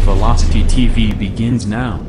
Velocity TV begins now.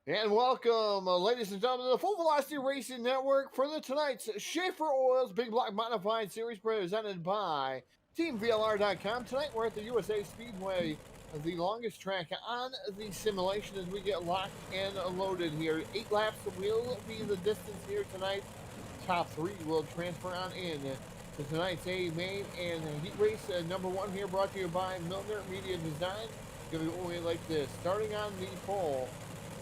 And welcome, ladies and gentlemen, to the Full Velocity Racing Network for tonight's Schaeffer Oils Big Block Modified Series presented by TeamVLR.com. Tonight we're at the USA Speedway, the longest track on the simulation as we get locked and loaded here. 8 laps will be the distance here tonight. Top 3 will transfer on in to tonight's A main and heat race number 1 here, brought to you by Milner Media Design. Going to go away like this. Starting on the pole,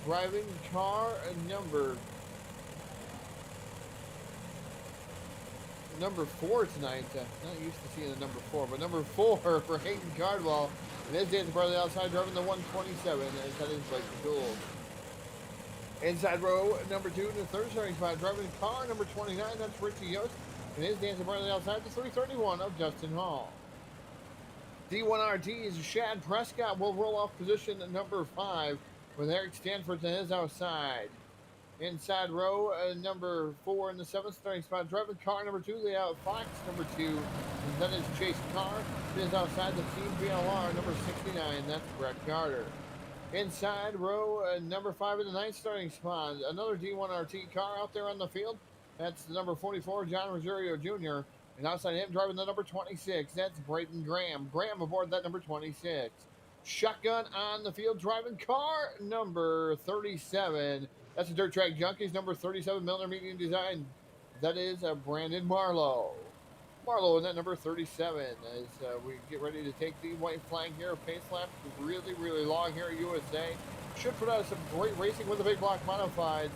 driving car number 4 tonight. Not used to seeing the number 4, but number 4 for Hayden Cardwell. And his Dancer Brother outside driving the 127 as that is like the duel. Inside row number 2 in the third starting spot, driving car number 29. That's Richie Yost. And his Dancer Brother outside the 331 of Justin Hall. D1RT's Shad Prescott will roll off position number 5 with Eric Stanford to his outside. Inside row number 4 in the 7th starting spot, driving car number 2, the out Fox number 2, and that is Chase Carr. He is outside the Team VLR number 69, that's Brett Carter. Inside row number 5 in the 9th starting spot, another D1RT car out there on the field. That's the number 44, John Rosario Jr., and outside him driving the number 26, that's Brayton Graham. Graham aboard that number 26. Shotgun on the field, driving car number 37. That's the Dirt Track Junkies, number 37, Milner Media Design. That is Brandon Marlowe. Marlowe in that number 37 as we get ready to take the white flag here. Pace lap really, really long here at USA. Should put out some great racing with the big block modifieds.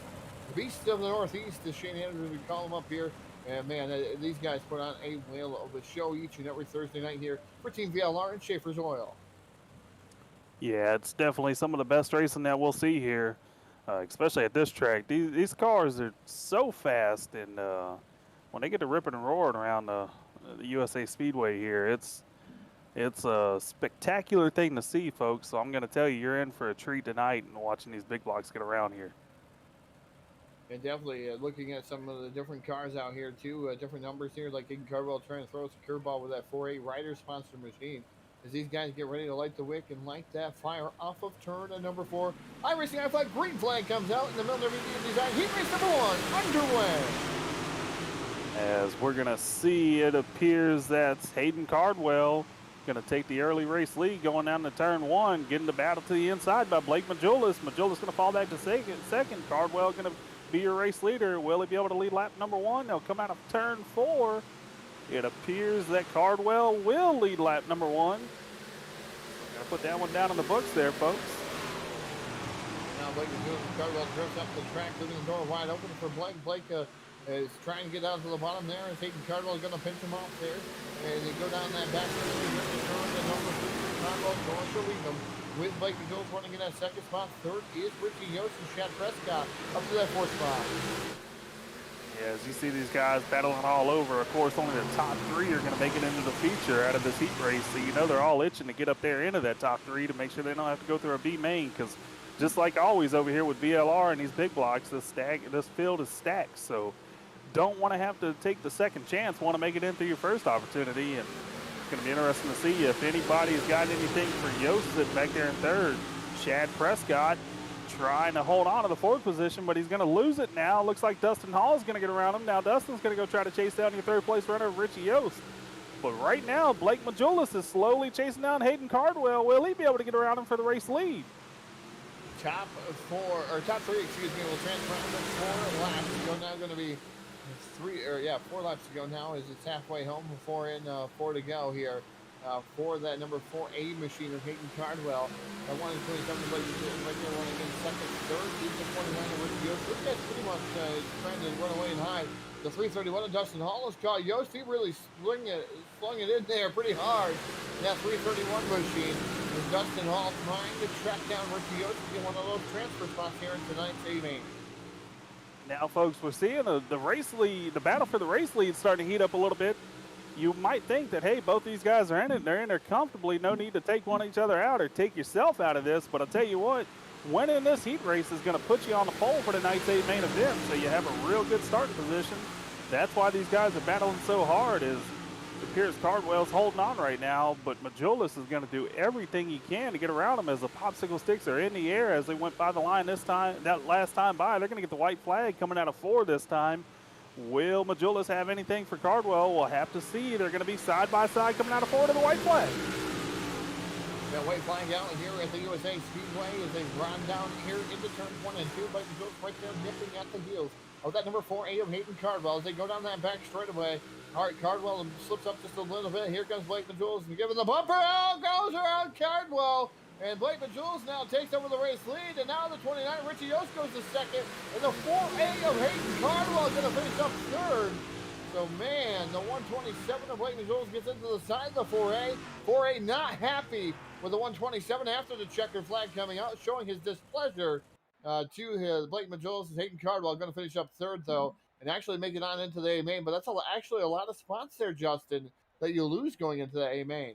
The Beast of the Northeast, as Shane Anderson would call them up here. And man, these guys put on a whale of a show each and every Thursday night here for Team VLR and Schaeffer's Oil. Yeah, it's definitely some of the best racing that we'll see here, especially at this track. These cars are so fast, and when they get to ripping and roaring around the USA Speedway here, it's a spectacular thing to see, folks. So I'm going to tell you, you're in for a treat tonight and watching these big blocks get around here. And definitely looking at some of the different cars out here, too. Different numbers here, like Hayden Cardwell trying to throw us a curveball with that 4A rider-sponsored machine. As these guys get ready to light the wick and light that fire off of turn number 4. iRacing I flag, green flag comes out in the Milner Media Design. Heat race number 1 underway. As we're going to see, it appears that's Hayden Cardwell going to take the early race lead going down to turn 1, getting the battle to the inside by Blake Majulis. Majulis going to fall back to second. Cardwell going to be your race leader. Will he be able to lead lap number 1? They'll come out of turn 4. It appears that Cardwell will lead lap number 1. Gonna put that one down in the books there, folks. Now Blake is doing Cardwell drifts up the track, leaving the door wide open for Blake. Blake is trying to get down to the bottom there. And Hayden Cardwell is going to pinch him off there. And they go down that back turn. And number 3, Cardwell going to lead them. With Blake Majulis running in that second spot. Third is Richie Yost and Shad Prescott up to that 4th spot. Yeah, as you see these guys battling all over, of course, only the top 3 are going to make it into the feature out of this heat race. So you know they're all itching to get up there into that top 3 to make sure they don't have to go through a B main. Because just like always over here with VLR and these big blocks, this field is stacked. So don't want to have to take the second chance. Want to make it in through your first opportunity. And it's going to be interesting to see if anybody's got anything for Yost sitting back there in third. Shad Prescott trying to hold on to the 4th position, but he's going to lose it now. Looks like Dustin Hall is going to get around him. Now Dustin's going to go try to chase down your 3rd place runner, Richie Yost. But right now, Blake Majulis is slowly chasing down Hayden Cardwell. Will he be able to get around him for the race lead? top three, excuse me, will transfer on to 4 laps. So now going to be 4 laps to go now as it's halfway home. 4 to go here for that number 4A machine of Hayden Cardwell. That 127 right there running in second, third. Leads the 49 of Ricky Yost. This guy's pretty much trying to run away and hide. The 331 of Dustin Hall has caught Yost. He really slung it in there pretty hard. That 331 machine. And Dustin Hall trying to track down Ricky Yost to get one of those transfer spots here in tonight's A-main. Now, folks, we're seeing the race lead, the battle for the race lead starting to heat up a little bit. You might think that, hey, both these guys are in it, and they're in there comfortably. No need to take one each other out or take yourself out of this. But I'll tell you what, winning this heat race is going to put you on the pole for tonight's main event. So you have a real good starting position. That's why these guys are battling so hard. It appears Cardwell's holding on right now, but Majulis is going to do everything he can to get around him as the popsicle sticks are in the air as they went by the line that last time by. They're going to get the white flag coming out of 4 this time. Will Majulis have anything for Cardwell? We'll have to see. They're going to be side by side coming out of 4 to the white flag. That white flag out here at the USA Speedway as they run down here into turn 1 and 2. But Majulis right there nipping at the heels of that number 4A of Hayden Cardwell as they go down that back straightaway. All right, Cardwell slips up just a little bit. Here comes Blake Majulis giving the bumper. Out goes around Cardwell. And Blake Majulis now takes over the race lead. And now the 29, Richie Yost goes to second. And the 4A of Hayden Cardwell is going to finish up third. So, man, the 127 of Blake Majulis gets into the side of the 4A. 4A not happy with the 127 after the checkered flag coming out, showing his displeasure to his Blake Majulis. Hayden Cardwell going to finish up third, though, and actually make it on into the A-main. But that's actually a lot of spots there, Justin, that you lose going into the A-main.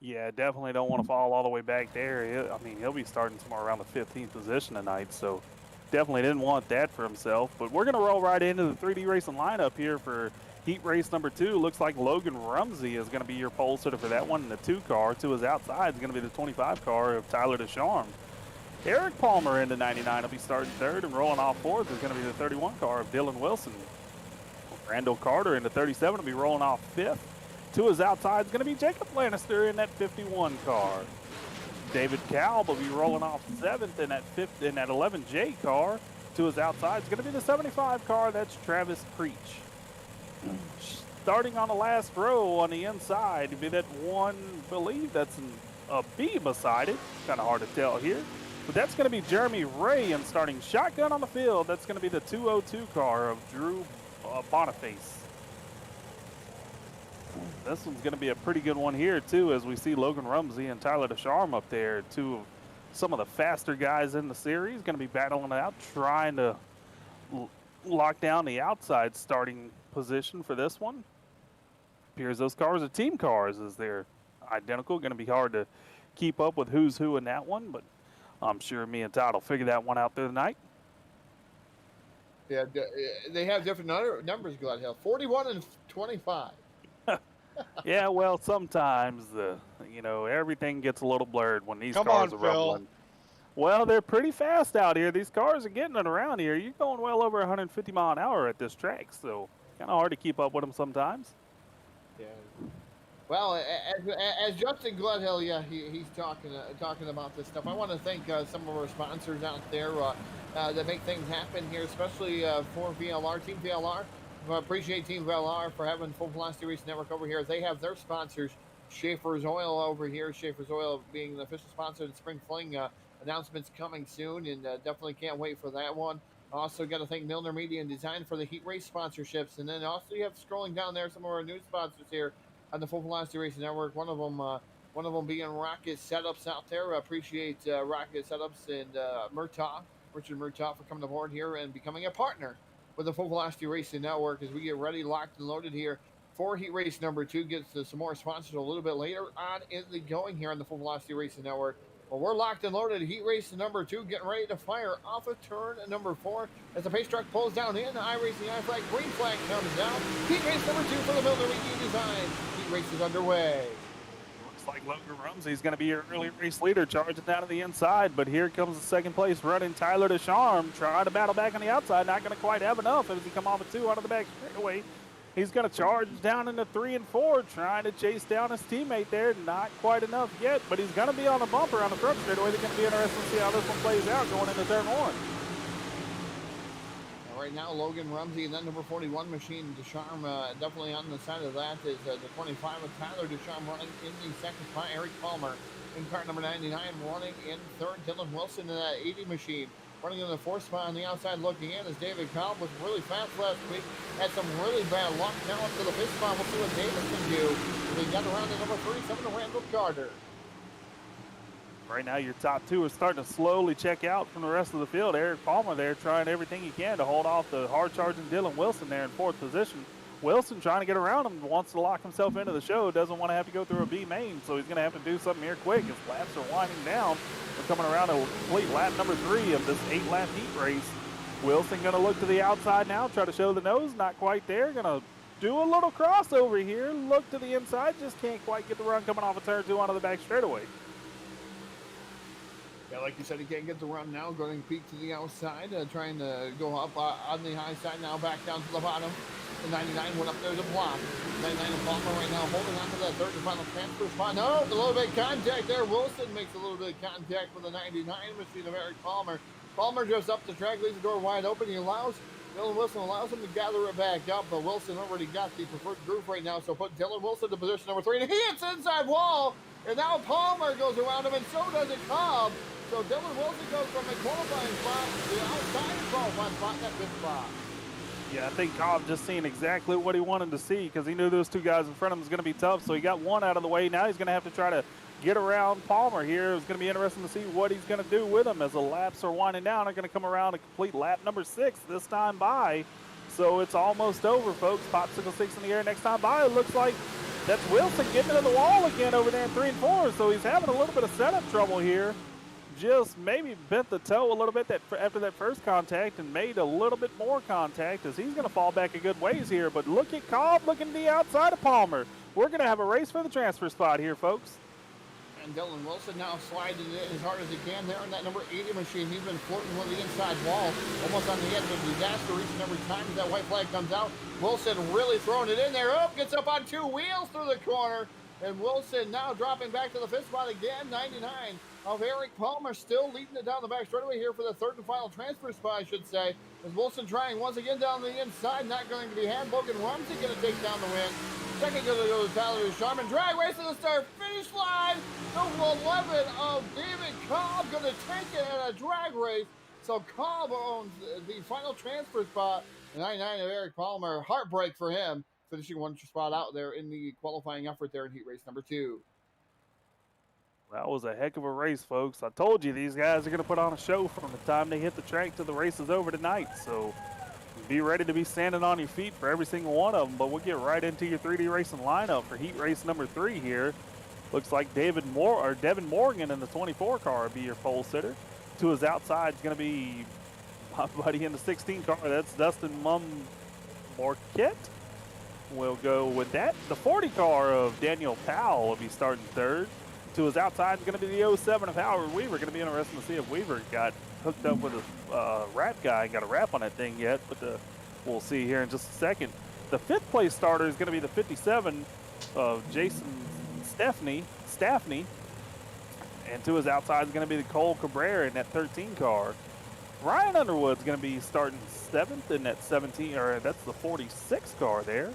Yeah, definitely don't want to fall all the way back there. I mean, he'll be starting somewhere around the 15th position tonight, so definitely didn't want that for himself. But we're going to roll right into the 3D racing lineup here for heat race number 2. Looks like Logan Rumsey is going to be your pole sitter for that one in the 2 car. To his outside is going to be the 25 car of Tyler Descharme. Eric Palmer into 99 will be starting 3rd, and rolling off 4th is going to be the 31 car of Dylan Wilson. Randall Carter into 37 will be rolling off 5th. To his outside is going to be Jacob Lannister in that 51 car. David Kalb will be rolling off 7th in that 11J car. To his outside is going to be the 75 car. That's Travis Creech. Starting on the last row on the inside to be that one, believe that's a B beside it. Kind of hard to tell here. But that's going to be Jeremy Ray, and starting shotgun on the field, that's going to be the 202 car of Drew Boniface. This one's going to be a pretty good one here, too, as we see Logan Rumsey and Tyler Descharme up there. Two of some of the faster guys in the series going to be battling it out, trying to lock down the outside starting position for this one. Appears those cars are team cars as they're identical. Going to be hard to keep up with who's who in that one, but I'm sure me and Todd will figure that one out there tonight. Yeah, they have different numbers, Glad Hill. 41 and 25. Yeah, well, sometimes everything gets a little blurred when these cars are rumbling. Well, they're pretty fast out here. These cars are getting it around here. You're going well over 150 mile an hour at this track, so kind of hard to keep up with them sometimes. Yeah. Well, as Justin Gledhill, yeah, he's talking about this stuff. I want to thank some of our sponsors out there that make things happen here, especially for VLR, Team VLR. I appreciate Team VLR for having Full Velocity Race Network over here. They have their sponsors, Schaeffer's Oil over here. Schaeffer's Oil being the official sponsor of the Spring Fling. Announcements coming soon, and definitely can't wait for that one. Also got to thank Milner Media and Design for the heat race sponsorships. And then also you have scrolling down there some of our new sponsors here on the Full Velocity Racing Network. One of them being Rocket Setups out there. I appreciate Rocket Setups and Richard Murtaugh, for coming aboard here and becoming a partner with the Full Velocity Racing Network as we get ready, locked and loaded here for heat race number 2. Gets to some more sponsors a little bit later on in the going here on the Full Velocity Racing Network. Well, we're locked and loaded. Heat race number 2, getting ready to fire off of turn number 4 as the pace truck pulls down in. iRacing I flag, green flag comes down. Heat race number 2 for the Milner Media Design. Heat race is underway. Looks like Logan Rumsey's going to be your early race leader, charging down to the inside. But here comes the second place running Tyler Descharme, trying to battle back on the outside. Not going to quite have enough as he come off a 2 out of the back straightaway. He's going to charge down into 3 and 4, trying to chase down his teammate there. Not quite enough yet, but he's going to be on the bumper on the front straightaway. They're going to be interested to see how this one plays out going into turn 1. Right now, Logan Rumsey and that number 41 machine, Descharme, definitely on the side of that is the 25 with Tyler Descharme running in the second spot. Eric Palmer in car number 99 running in third. Dylan Wilson in that 80 machine running in the fourth spot. On the outside looking in is David Cobb, was really fast last week. Had some really bad luck now up to the fifth spot. We'll see what David can do. We got around to number 37 to Randall Carter. Right now, your top 2 are starting to slowly check out from the rest of the field. Eric Palmer there trying everything he can to hold off the hard-charging Dylan Wilson there in 4th position. Wilson trying to get around him, wants to lock himself into the show, doesn't want to have to go through a B main, so he's going to have to do something here quick. His laps are winding down. We're coming around to complete lap number 3 of this 8-lap heat race. Wilson going to look to the outside now, try to show the nose, not quite there. Going to do a little crossover here, look to the inside, just can't quite get the run coming off of turn 2 onto the back straightaway. Yeah, like you said, he can't get the run now. Going peak to the outside, trying to go up on the high side now, back down to the bottom. The 99 went up there to block. 99 and Palmer right now holding on to that third and final transfer spot. No, a little bit of contact there. Wilson makes a little bit of contact with the 99 machine of Eric Palmer. Palmer drifts up the track, leaves the door wide open. Dylan Wilson allows him to gather it back up, but Wilson already got the preferred groove right now, so put Dylan Wilson to position number 3, and he hits the inside wall, and now Palmer goes around him, and so does it Cobb. So Dylan Wilson goes from a qualifying spot to the outside qualifying spot, that fifth spot. Yeah, I think Cobb just seen exactly what he wanted to see because he knew those 2 guys in front of him was going to be tough, so he got one out of the way. Now he's going to have to try to get around Palmer here. It's going to be interesting to see what he's going to do with him as the laps are winding down. They're going to come around to complete lap number 6 this time by. So it's almost over, folks. Popsicle 6 in the air next time by. It looks like that's Wilson getting into the wall again over there in 3 and 4. So he's having a little bit of setup trouble here. Just maybe bent the toe a little bit after that first contact and made a little bit more contact as he's going to fall back a good ways here. But look at Cobb looking to the outside of Palmer. We're going to have a race for the transfer spot here, folks. And Dylan Wilson now sliding it as hard as he can there on that number 80 machine. He's been flirting with the inside wall, almost on the edge of disaster reaching every time as that white flag comes out. Wilson really throwing it in there. Oh, gets up on 2 wheels through the corner. And Wilson now dropping back to the fifth spot again, 99 of Eric Palmer still leading it down the back straightaway here for the third and final transfer spot, I should say. As Wilson trying once again down the inside, not going to be had. Logan Rumsey going to take down the win. Second going to go to Tyler Descharme. Drag race to the start, finish line. Number 11 of David Cobb going to take it at a drag race. So Cobb owns the final transfer spot. 99 of Eric Palmer, heartbreak for him, finishing one spot out there in the qualifying effort there in heat race number 2. That was a heck of a race, folks. I told you these guys are going to put on a show from the time they hit the track till the race is over tonight. So be ready to be standing on your feet for every single one of them. But we'll get right into your 3D racing lineup for heat race number 3 here. Looks like Devin Morgan in the 24 car will be your pole sitter. To his outside is going to be my buddy in the 16 car. That's Dustin Morquette. We'll go with that. The 40 car of Daniel Powell will be starting third. To his outside is going to be the 07 of Howard Weaver. Going to be interesting to see if Weaver got hooked up with a wrap guy. Got a wrap on that thing yet, but we'll see here in just a second. The 5th place starter is going to be the 57 of Jason Staffney. And to his outside is going to be the Cole Cabrera in that 13 car. Ryan Underwood's going to be starting 7th in that 17, or that's the 46 car there.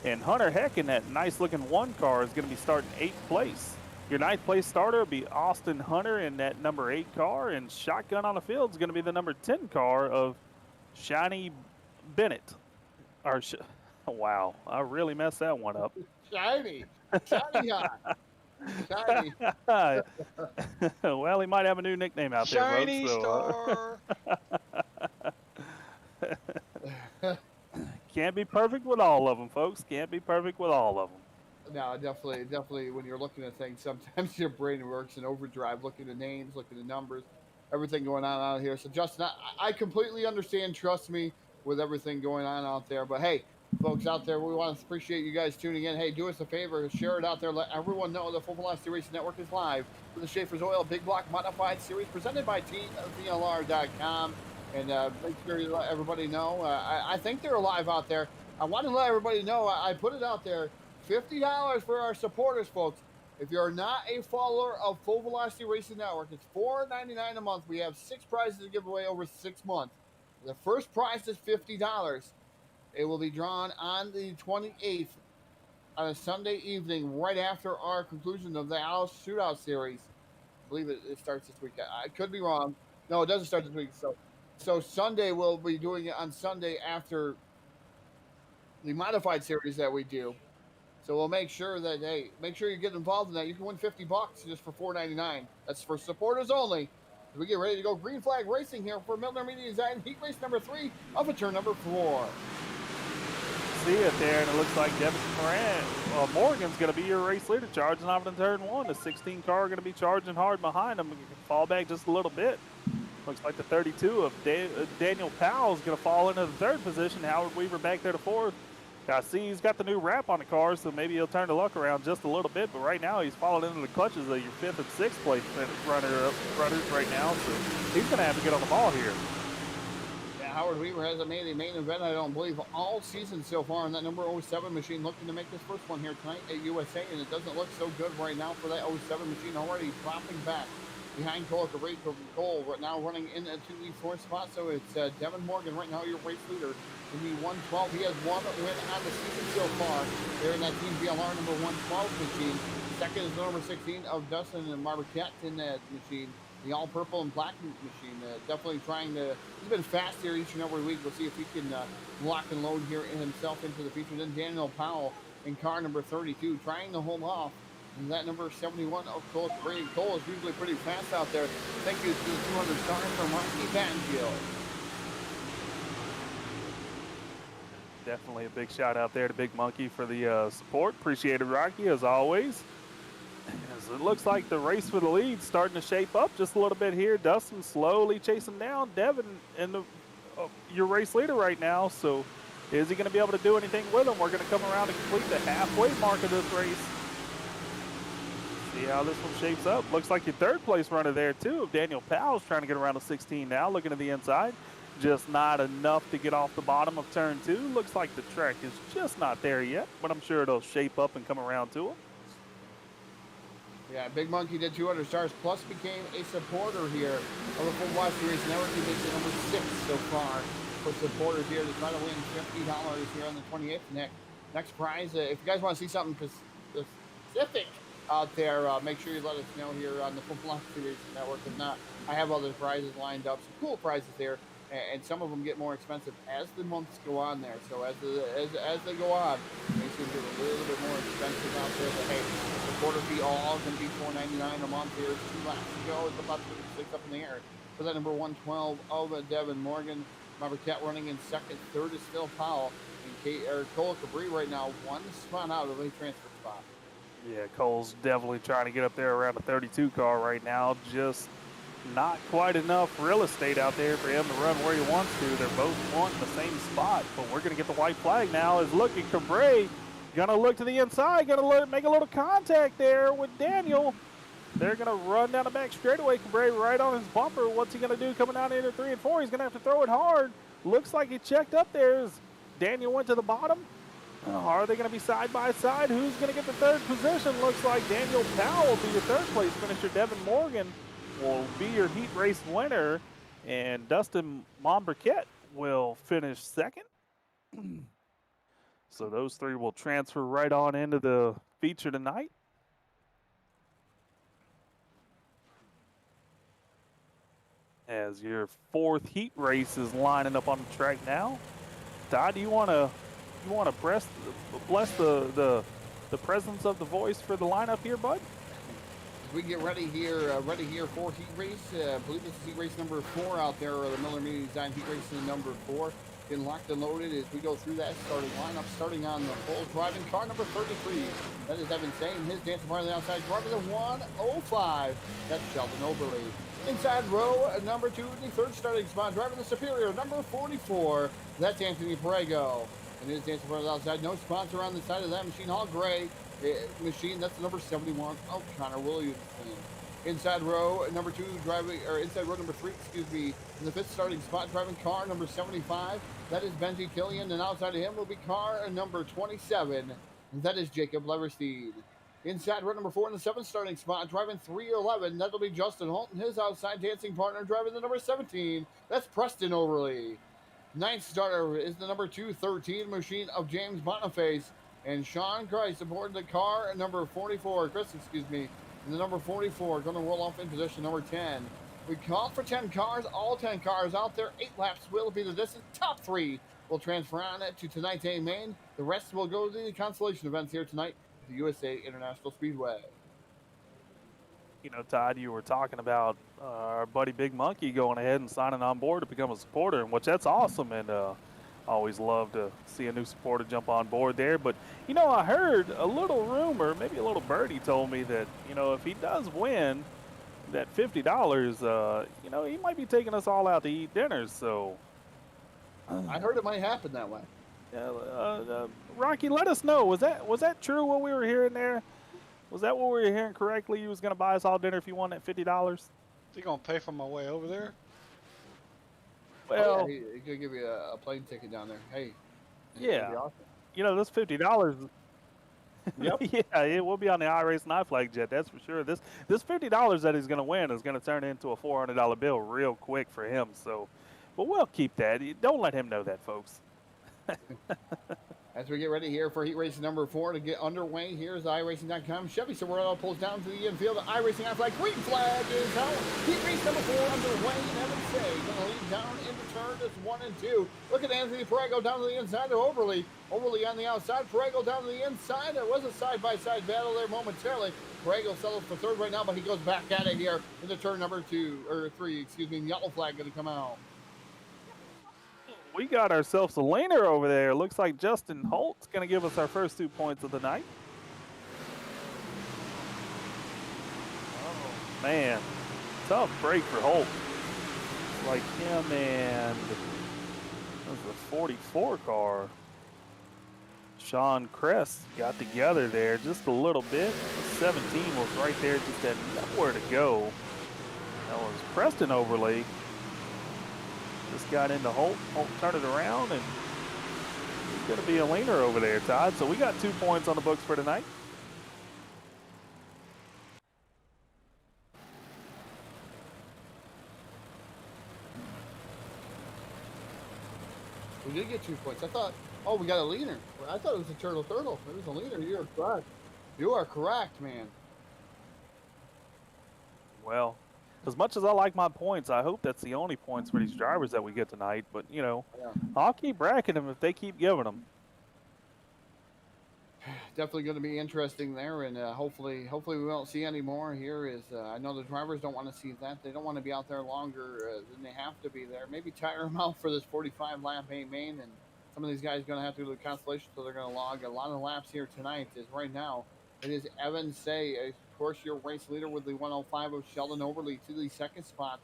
And Hunter Heck in that nice looking 1 car is going to be starting 8th place. Your 9th place starter will be Austin Hunter in that number 8 car, and shotgun on the field is going to be the number 10 car of Shiny Bennett. Wow, I really messed that one up. Shiny guy. Shiny. Well, he might have a new nickname out there, folks. Shiny star. Can't be perfect with all of them, folks. Can't be perfect with all of them. No, definitely. When you're looking at things, sometimes your brain works in overdrive, looking at names, looking at numbers, everything going on out here. So, Justin, I completely understand. Trust me, with everything going on out there. But hey, folks out there, we want to appreciate you guys tuning in. Hey, do us a favor, share it out there. Let everyone know the Full Velocity Racing Network is live for the Schaeffer's Oil Big Block Modified Series presented by TVLR.com. And make sure you let everybody know. I think they're live out there. I want to let everybody know, I put it out there, $50 for our supporters, folks. If you're not a follower of Full Velocity Racing Network, it's $4.99 a month. We have 6 prizes to give away over 6 months. The first prize is $50. It will be drawn on the 28th on a Sunday evening, right after our conclusion of the Alice Shootout Series. I believe it starts this week. I could be wrong. No, it doesn't start this week. So Sunday we'll be doing it on Sunday after the modified series that we do. So we'll make sure that, hey, make sure you get involved in that. You can win $50 just for $4.99. That's for supporters only. As we get ready to go green flag racing here for Milner Media Design heat race number 3 of a turn number 4. See it there, and it looks like Devin Morgan's going to be your race leader, charging off in turn 1. The 16 car going to be charging hard behind him. Fall back just a little bit. Looks like the 32 of Daniel Powell is going to fall into the 3rd position. Howard Weaver back there to 4th. I see he's got the new wrap on the car, so maybe he'll turn the luck around just a little bit. But right now, he's falling into the clutches of your 5th and 6th place runners right now. So he's going to have to get on the ball here. Yeah, Howard Weaver hasn't made a main event, I don't believe, all season so far in that number 07 machine, looking to make this first one here tonight at USA. And it doesn't look so good right now for that 07 machine, already dropping back behind Cole Cabrera. Cole right now running into the 4th spot. So it's Devin Morgan right now, your race leader. In the 112, he has 1 win on the season so far. There in that Team VLR number 112 machine. Second is the number 16 of Dustin and Marquette in that machine. The all purple and black machine. Definitely trying to. He's been fast here each and every week. We'll see if he can lock and load here himself into the feature. Then Daniel Powell in car number 32, trying to hold off. And that number 71 of Cole Cabrera. Cole is usually pretty fast out there. Thank you to the 200 star from Rocky Banfield. Definitely a big shout out there to Big Monkey for the support. Appreciate it, Rocky, as always. As it looks like the race for the lead starting to shape up just a little bit here. Dustin slowly chasing down Devin and your race leader right now. So is he going to be able to do anything with him? We're going to come around to complete the halfway mark of this race. See how this one shapes up. Looks like your 3rd place runner there too. Daniel Powell's trying to get around to 16 now, looking at the inside. Just not enough to get off the bottom of turn 2. Looks like the track is just not there yet, but I'm sure it'll shape up and come around to him. Yeah, Big Monkey did 200 stars, plus became a supporter here of the Full Velocity Racing Network. He makes it number 6 so far for supporters here to try to win $50 here on the 28th. Next prize, if you guys want to see something specific out there, make sure you let us know here on the Full Velocity Racing Network. If not, I have other prizes lined up, some cool prizes there. And some of them get more expensive as the months go on there. So as they go on, they seem to get a little bit more expensive out there. But hey, the quarter fee all going to be $4.99 a month here. 2 laps to go. It's about 36 up in the air for that number 112 of Devin Morgan. Marquette running in 2nd. 3rd is Phil Powell. And Cole Cabrera right now 1 spot out of a transfer spot. Yeah, Cole's definitely trying to get up there around the 32 car right now. Just not quite enough real estate out there for him to run where he wants to. They're both wanting the same spot, but we're going to get the white flag now. Is looking Cabrera, going to look to the inside, going to make a little contact there with Daniel. They're going to run down the back straightaway. Cabrera right on his bumper. What's he going to do coming down into 3 and 4? He's going to have to throw it hard. Looks like he checked up there as Daniel went to the bottom. Are they going to be side by side? Who's going to get the 3rd position? Looks like Daniel Powell will be your 3rd place finisher. Devin Morgan will be your heat race winner, and Dustin Mombriquette will finish 2nd. So those 3 will transfer right on into the feature tonight. As your 4th heat race is lining up on the track now. Todd, do you want to bless the presence of the voice for the lineup here, bud? We get ready here for heat race. I believe this is heat race number 4 out there, or the Miller Media Design heat race is number 4. Getting locked and loaded as we go through that starting lineup, starting on the full driving car number 33. That is Evan Sane. His dancing part on the outside, driving the 105. That's Sheldon Oberly. Inside row number 2, the 3rd starting spot, driving the Superior number 44. That's Anthony Prego. And his dancing part on the outside, no sponsor on the side of that machine, all gray. Machine, that's the number 71 of Connor Williamson. Inside row number 2 driving, or inside row number 3, excuse me, in the 5th starting spot, driving car number 75. That is Benji Killian, and outside of him will be car number 27. And that is Jacob Leversteed. Inside row number 4 in the 7th starting spot, driving 311. That'll be Justin Holt, and his outside dancing partner driving the number 17. That's Preston Overly. 9th starter is the number 213 machine of James Boniface. And Sean Christ aboard the car number 44. Chris, excuse me. And the number 44 going to roll off in position number 10. We called for 10 cars. All 10 cars out there. 8 laps will be the distance. Top 3 will transfer on to tonight's A main. The rest will go to the consolation events here tonight at the USA International Speedway. You know, Todd, you were talking about our buddy Big Monkey going ahead and signing on board to become a supporter, which that's awesome, and always love to see a new supporter jump on board there. But, you know, I heard a little rumor, maybe a little birdie told me that, you know, if he does win that $50, you know, he might be taking us all out to eat dinner. So I heard it might happen that way. Rocky, let us know. Was that true what we were hearing there? Was that what we were hearing correctly? He was going to buy us all dinner if he won that $50? Is he going to pay for my way over there? Well, he's going to give you a plane ticket down there. Hey. Yeah. Awesome. You know, this $50. Yep. Yeah, it will be on the iRacing iFlag jet, that's for sure. This $50 that he's going to win is going to turn into a $400 bill real quick for him. So, but we'll keep that. Don't let him know that, folks. As we get ready here for heat racing number 4 to get underway, here's iRacing.com. Chevy Silverado pulls down to the infield. iRacing iFlag green flag is out. Heat race number 4 underway. And Evan Say going to lead down into turn just 1 and 2. Look at Anthony Parego down to the inside of Overly. Overly on the outside. Parego down to the inside. There was a side-by-side battle there momentarily. Parego settles for third right now, but he goes back at it here into turn number 3. Excuse me. Yellow flag going to come out. We got ourselves a laner over there. Looks like Justin Holt's going to give us our first 2 points of the night. Oh, man. Tough break for Holt. Like him and the 44 car. Sean Crest got together there just a little bit. 17 was right there, just had nowhere to go. That was Preston Overly. Just got into Holt. Holt turned it around, and he's going to be a leaner over there, Todd. So we got 2 points on the books for tonight. We did get 2 points. I thought, oh, we got a leaner. I thought it was a turtle. It was a leaner. You're correct. You are correct, man. Well, as much as I like my points, I hope that's the only points for these drivers that we get tonight. But, you know, Yeah. I'll keep racking them if they keep giving them. Definitely going to be interesting there, and hopefully we won't see any more here. I know the drivers don't want to see that. They don't want to be out there longer than they have to be there. Maybe tire them out for this 45-lap A main, and some of these guys are going to have to do the consolation, so they're going to log a lot of laps here tonight. Is right now it is Evan Say, of course, your race leader with the 105 of Sheldon Overly to the 2nd spot.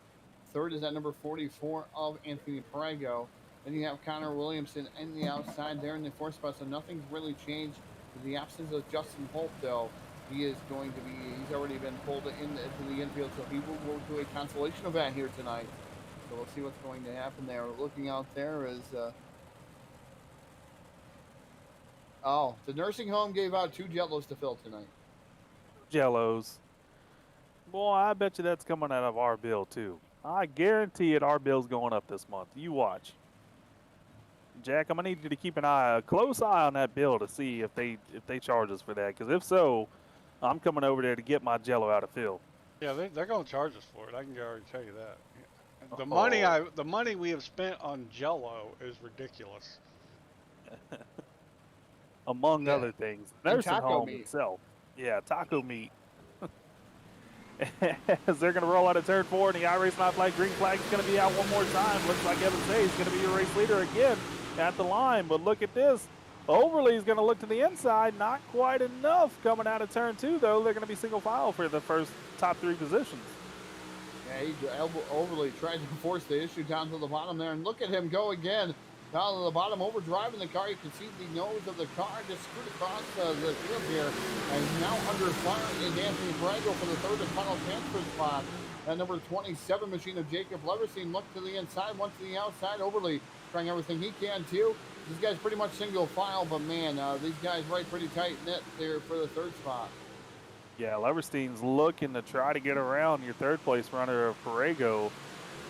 3rd is at number 44 of Anthony Parego. Then you have Connor Williamson in the outside there in the 4th spot, so nothing's really changed. In the absence of Justin Holt, though, he's already been pulled into the infield, so he will go to a consolation event here tonight. So we'll see what's going to happen there. Looking out there is, the nursing home gave out 2 Jellos to fill tonight. Jellos. Boy, I bet you that's coming out of our bill, too. I guarantee it, our bill's going up this month. You watch. Jack, I'm gonna need you to keep a close eye on that bill to see if they charge us for that. Because if so, I'm coming over there to get my Jello out of Phil. Yeah, they're going to charge us for it. I can already tell you that. The money we have spent on Jello is ridiculous. Among other things, nursing home meat. itself. Yeah, taco meat. As they're going to roll out of turn 4, and the iRacing iFlag green flag is going to be out one more time. Looks like Evan Say is going to be your race leader again at the line. But look at this. Overly is going to look to the inside. Not quite enough coming out of turn 2, though. They're going to be single file for the first top 3 positions. Yeah, he Overly tried to force the issue down to the bottom there. And look at him go again. down to the bottom, overdriving the car. You can see the nose of the car just scoot across the field here. And now under fire is Anthony Brago for the third and final transfer spot. That number 27 machine of Jacob Leverstein looked to the inside, went to the outside. Overly trying everything he can too. These guys pretty much single file, but man, these guys right pretty tight knit there for the third spot. Yeah, Leverstein's looking to try to get around your third place runner of Parego.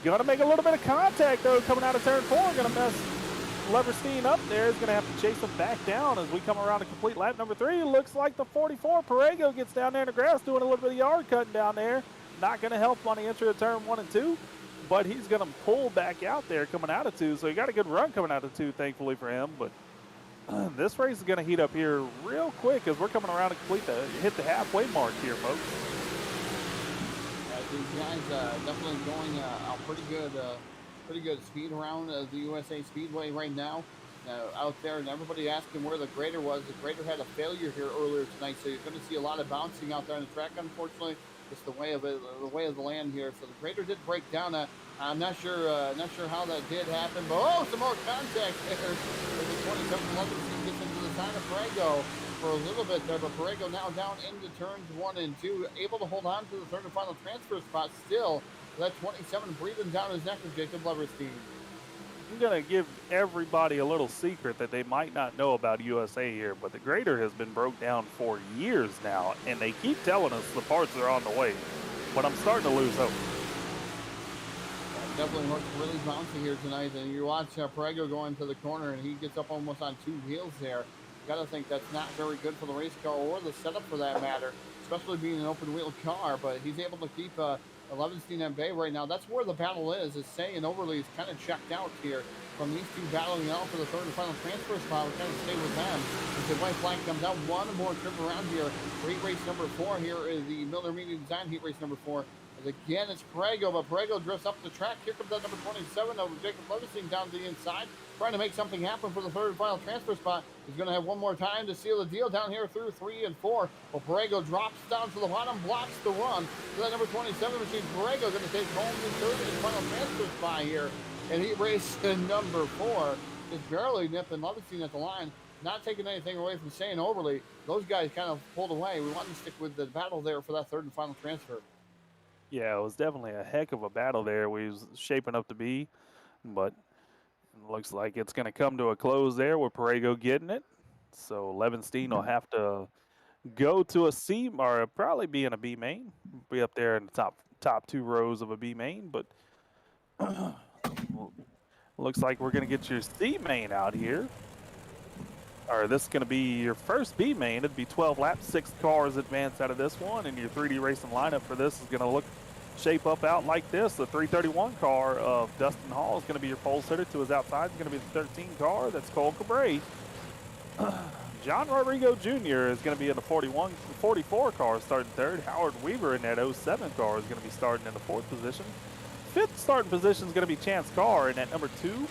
Gonna make a little bit of contact though coming out of turn 4. Gonna mess Leverstein up there. Is gonna have to chase him back down as we come around to complete lap number 3. Looks like the 44 Parego gets down there in the grass doing a little bit of yard cutting down there. Not gonna help on the entry of turn 1 and 2, but he's gonna pull back out there coming out of 2. So he got a good run coming out of 2, thankfully for him. But this race is going to heat up here real quick as we're coming around to hit the halfway mark here, folks. These guys definitely going a pretty good speed around the USA Speedway right now. Out there, and everybody asking where the grader was. The grader had a failure here earlier tonight, so you're going to see a lot of bouncing out there on the track. Unfortunately, just the way of it, the way of the land here. So the grader did break down. I'm not sure how that did happen, but some more contact there. The 27-11 gets into the side of Parego for a little bit there, but Parego now down into turns 1 and 2, able to hold on to the third and final transfer spot. Still, that 27 breathing down his neck of Jacob Leverstein. I'm going to give everybody a little secret that they might not know about USA here, but the grader has been broke down for years now, and they keep telling us the parts are on the way, but I'm starting to lose hope. Definitely looks really bouncy here tonight, and you watch Parego go into the corner, and he gets up almost on 2 wheels there. You got to think that's not very good for the race car or the setup for that matter, especially being an open wheel car, but he's able to keep Levenstein at bay right now. That's where the battle is Say and Overly is kind of checked out here from these two battling out for the third and final transfer spot. We're kind of stay with them. As the white flag comes out, one more trip around here for heat race number 4. Here is the Miller Media Design heat race number 4. Again, it's Parego, but Parego drifts up the track. Here comes that number 27 over Jacob Levenstein down to the inside, trying to make something happen for the third and final transfer spot. He's going to have one more time to seal the deal down here through 3 and 4. Well, Parego drops down to the bottom, blocks the run. So that number 27 machine, Parego, going to take home the third and final transfer spot here. And he raced number 4, just barely nipping Levenstein at the line. Not taking anything away from saying Overly. Those guys kind of pulled away. We want to stick with the battle there for that third and final transfer. Yeah, it was definitely a heck of a battle there we was shaping up to be, but it looks like it's going to come to a close there with Parego getting it. So Levenstein will have to go to a C, or probably be in a B main, be up there in the top 2 rows of a B main, but looks like we're going to get your C main out here. Or this is going to be your first B main. It'd be 12 laps, 6 cars advance out of this one, and your 3D racing lineup for this is going to shape up out like this. The 331 car of Dustin Hall is going to be your pole sitter. To his outside is going to be the 13 car. That's Cole Cabré. John Rodrigo Jr. is going to be in the 44 car starting 3rd. Howard Weaver in that 07 car is going to be starting in the 4th position. 5th starting position is going to be Chance Carr in that number 2.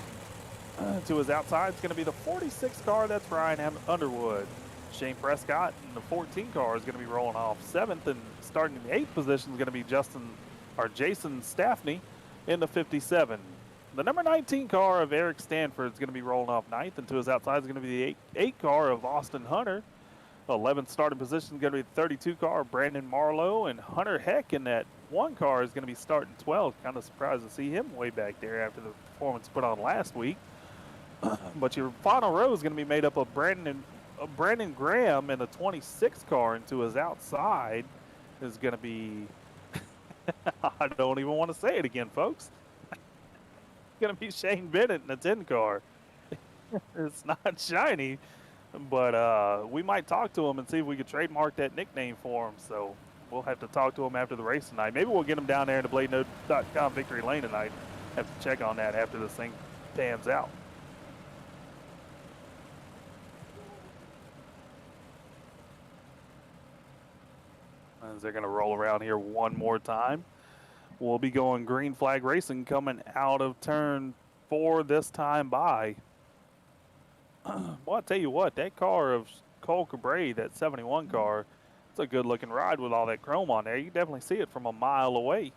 To his outside is going to be the 46 car. That's Ryan Underwood. Shane Prescott in the 14 car is going to be rolling off 7th, and starting in the 8th position is going to be Jason Staffney in the 57. The number 19 car of Eric Stanford is going to be rolling off 9th, and to his outside is going to be the 8 car of Austin Hunter. 11th starting position is going to be the 32 car of Brandon Marlowe, and Hunter Heck in that 1 car is going to be starting 12th. Kind of surprised to see him way back there after the performance put on last week. But your final row is going to be made up of Brandon Graham in the 26 car, and to his outside is going to be I don't even want to say it again, folks. It's going to be Shane Bennett in the 10 car. It's not shiny, but we might talk to him and see if we could trademark that nickname for him. So we'll have to talk to him after the race tonight. Maybe we'll get him down there in the BladeNode.com victory lane tonight. Have to check on that after this thing pans out. As they're going to roll around here one more time. We'll be going green flag racing coming out of turn 4 this time by. Well, I'll tell you what, that car of Cole Cabré, that 71 car, it's a good looking ride with all that chrome on there. You can definitely see it from a mile away.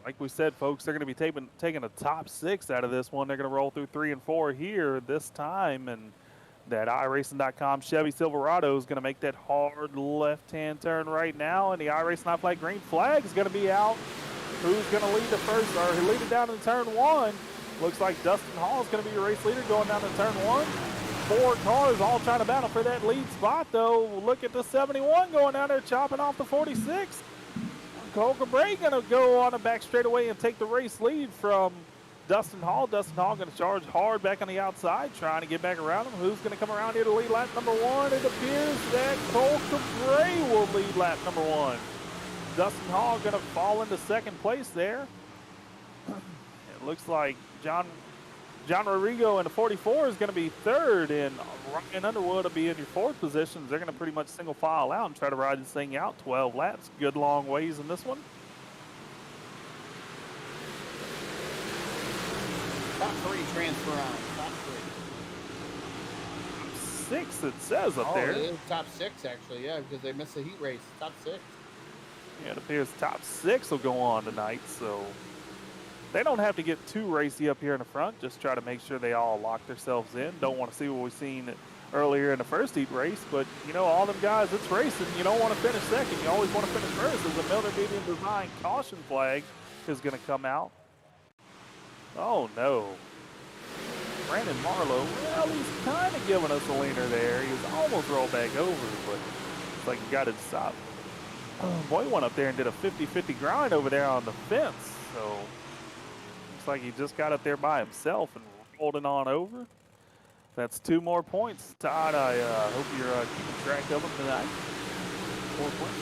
Like we said, folks, they're going to be taking a top 6 out of this one. They're going to roll through 3 and 4 here this time, and that iRacing.com Chevy Silverado is going to make that hard left-hand turn right now, and the iRacing flag green flag is going to be out. Who's going to lead the first, or lead it down in turn 1? Looks like Dustin Hall is going to be your race leader going down to turn 1. 4 cars all trying to battle for that lead spot, though. Look at the 71 going down there chopping off the 46. Cole Cabray going to go on the back straightaway and take the race lead from Dustin Hall. Dustin Hall going to charge hard back on the outside, trying to get back around him. Who's going to come around here to lead lap number 1? It appears that Cole Cabray will lead lap number 1. Dustin Hall going to fall into second place there. It looks like John Rodrigo in the 44 is going to be third, and Ryan Underwood will be in your fourth positions. They're going to pretty much single file out and try to ride this thing out 12 laps. Good long ways in this one. Top 3 transfer on. Top 3. 6 it says up there. It is top 6 actually, yeah, because they missed the heat race. Top 6. Yeah, it appears top 6 will go on tonight, so they don't have to get too racy up here in the front. Just try to make sure they all lock themselves in. Don't want to see what we've seen earlier in the first heat race, but you know, all them guys, it's racing. You don't want to finish second. You always want to finish first. As the Miller Medium Design caution flag is going to come out. Oh no. Brandon Marlowe, well, he's kind of giving us a leaner there. He was almost rolled back over, but it's like he got it stopped. Oh, boy, he went up there and did a 50-50 grind over there on the fence. So looks like he just got up there by himself and rolled it on over. That's 2 more points. Todd, I hope you're keeping track of them tonight. 4 points.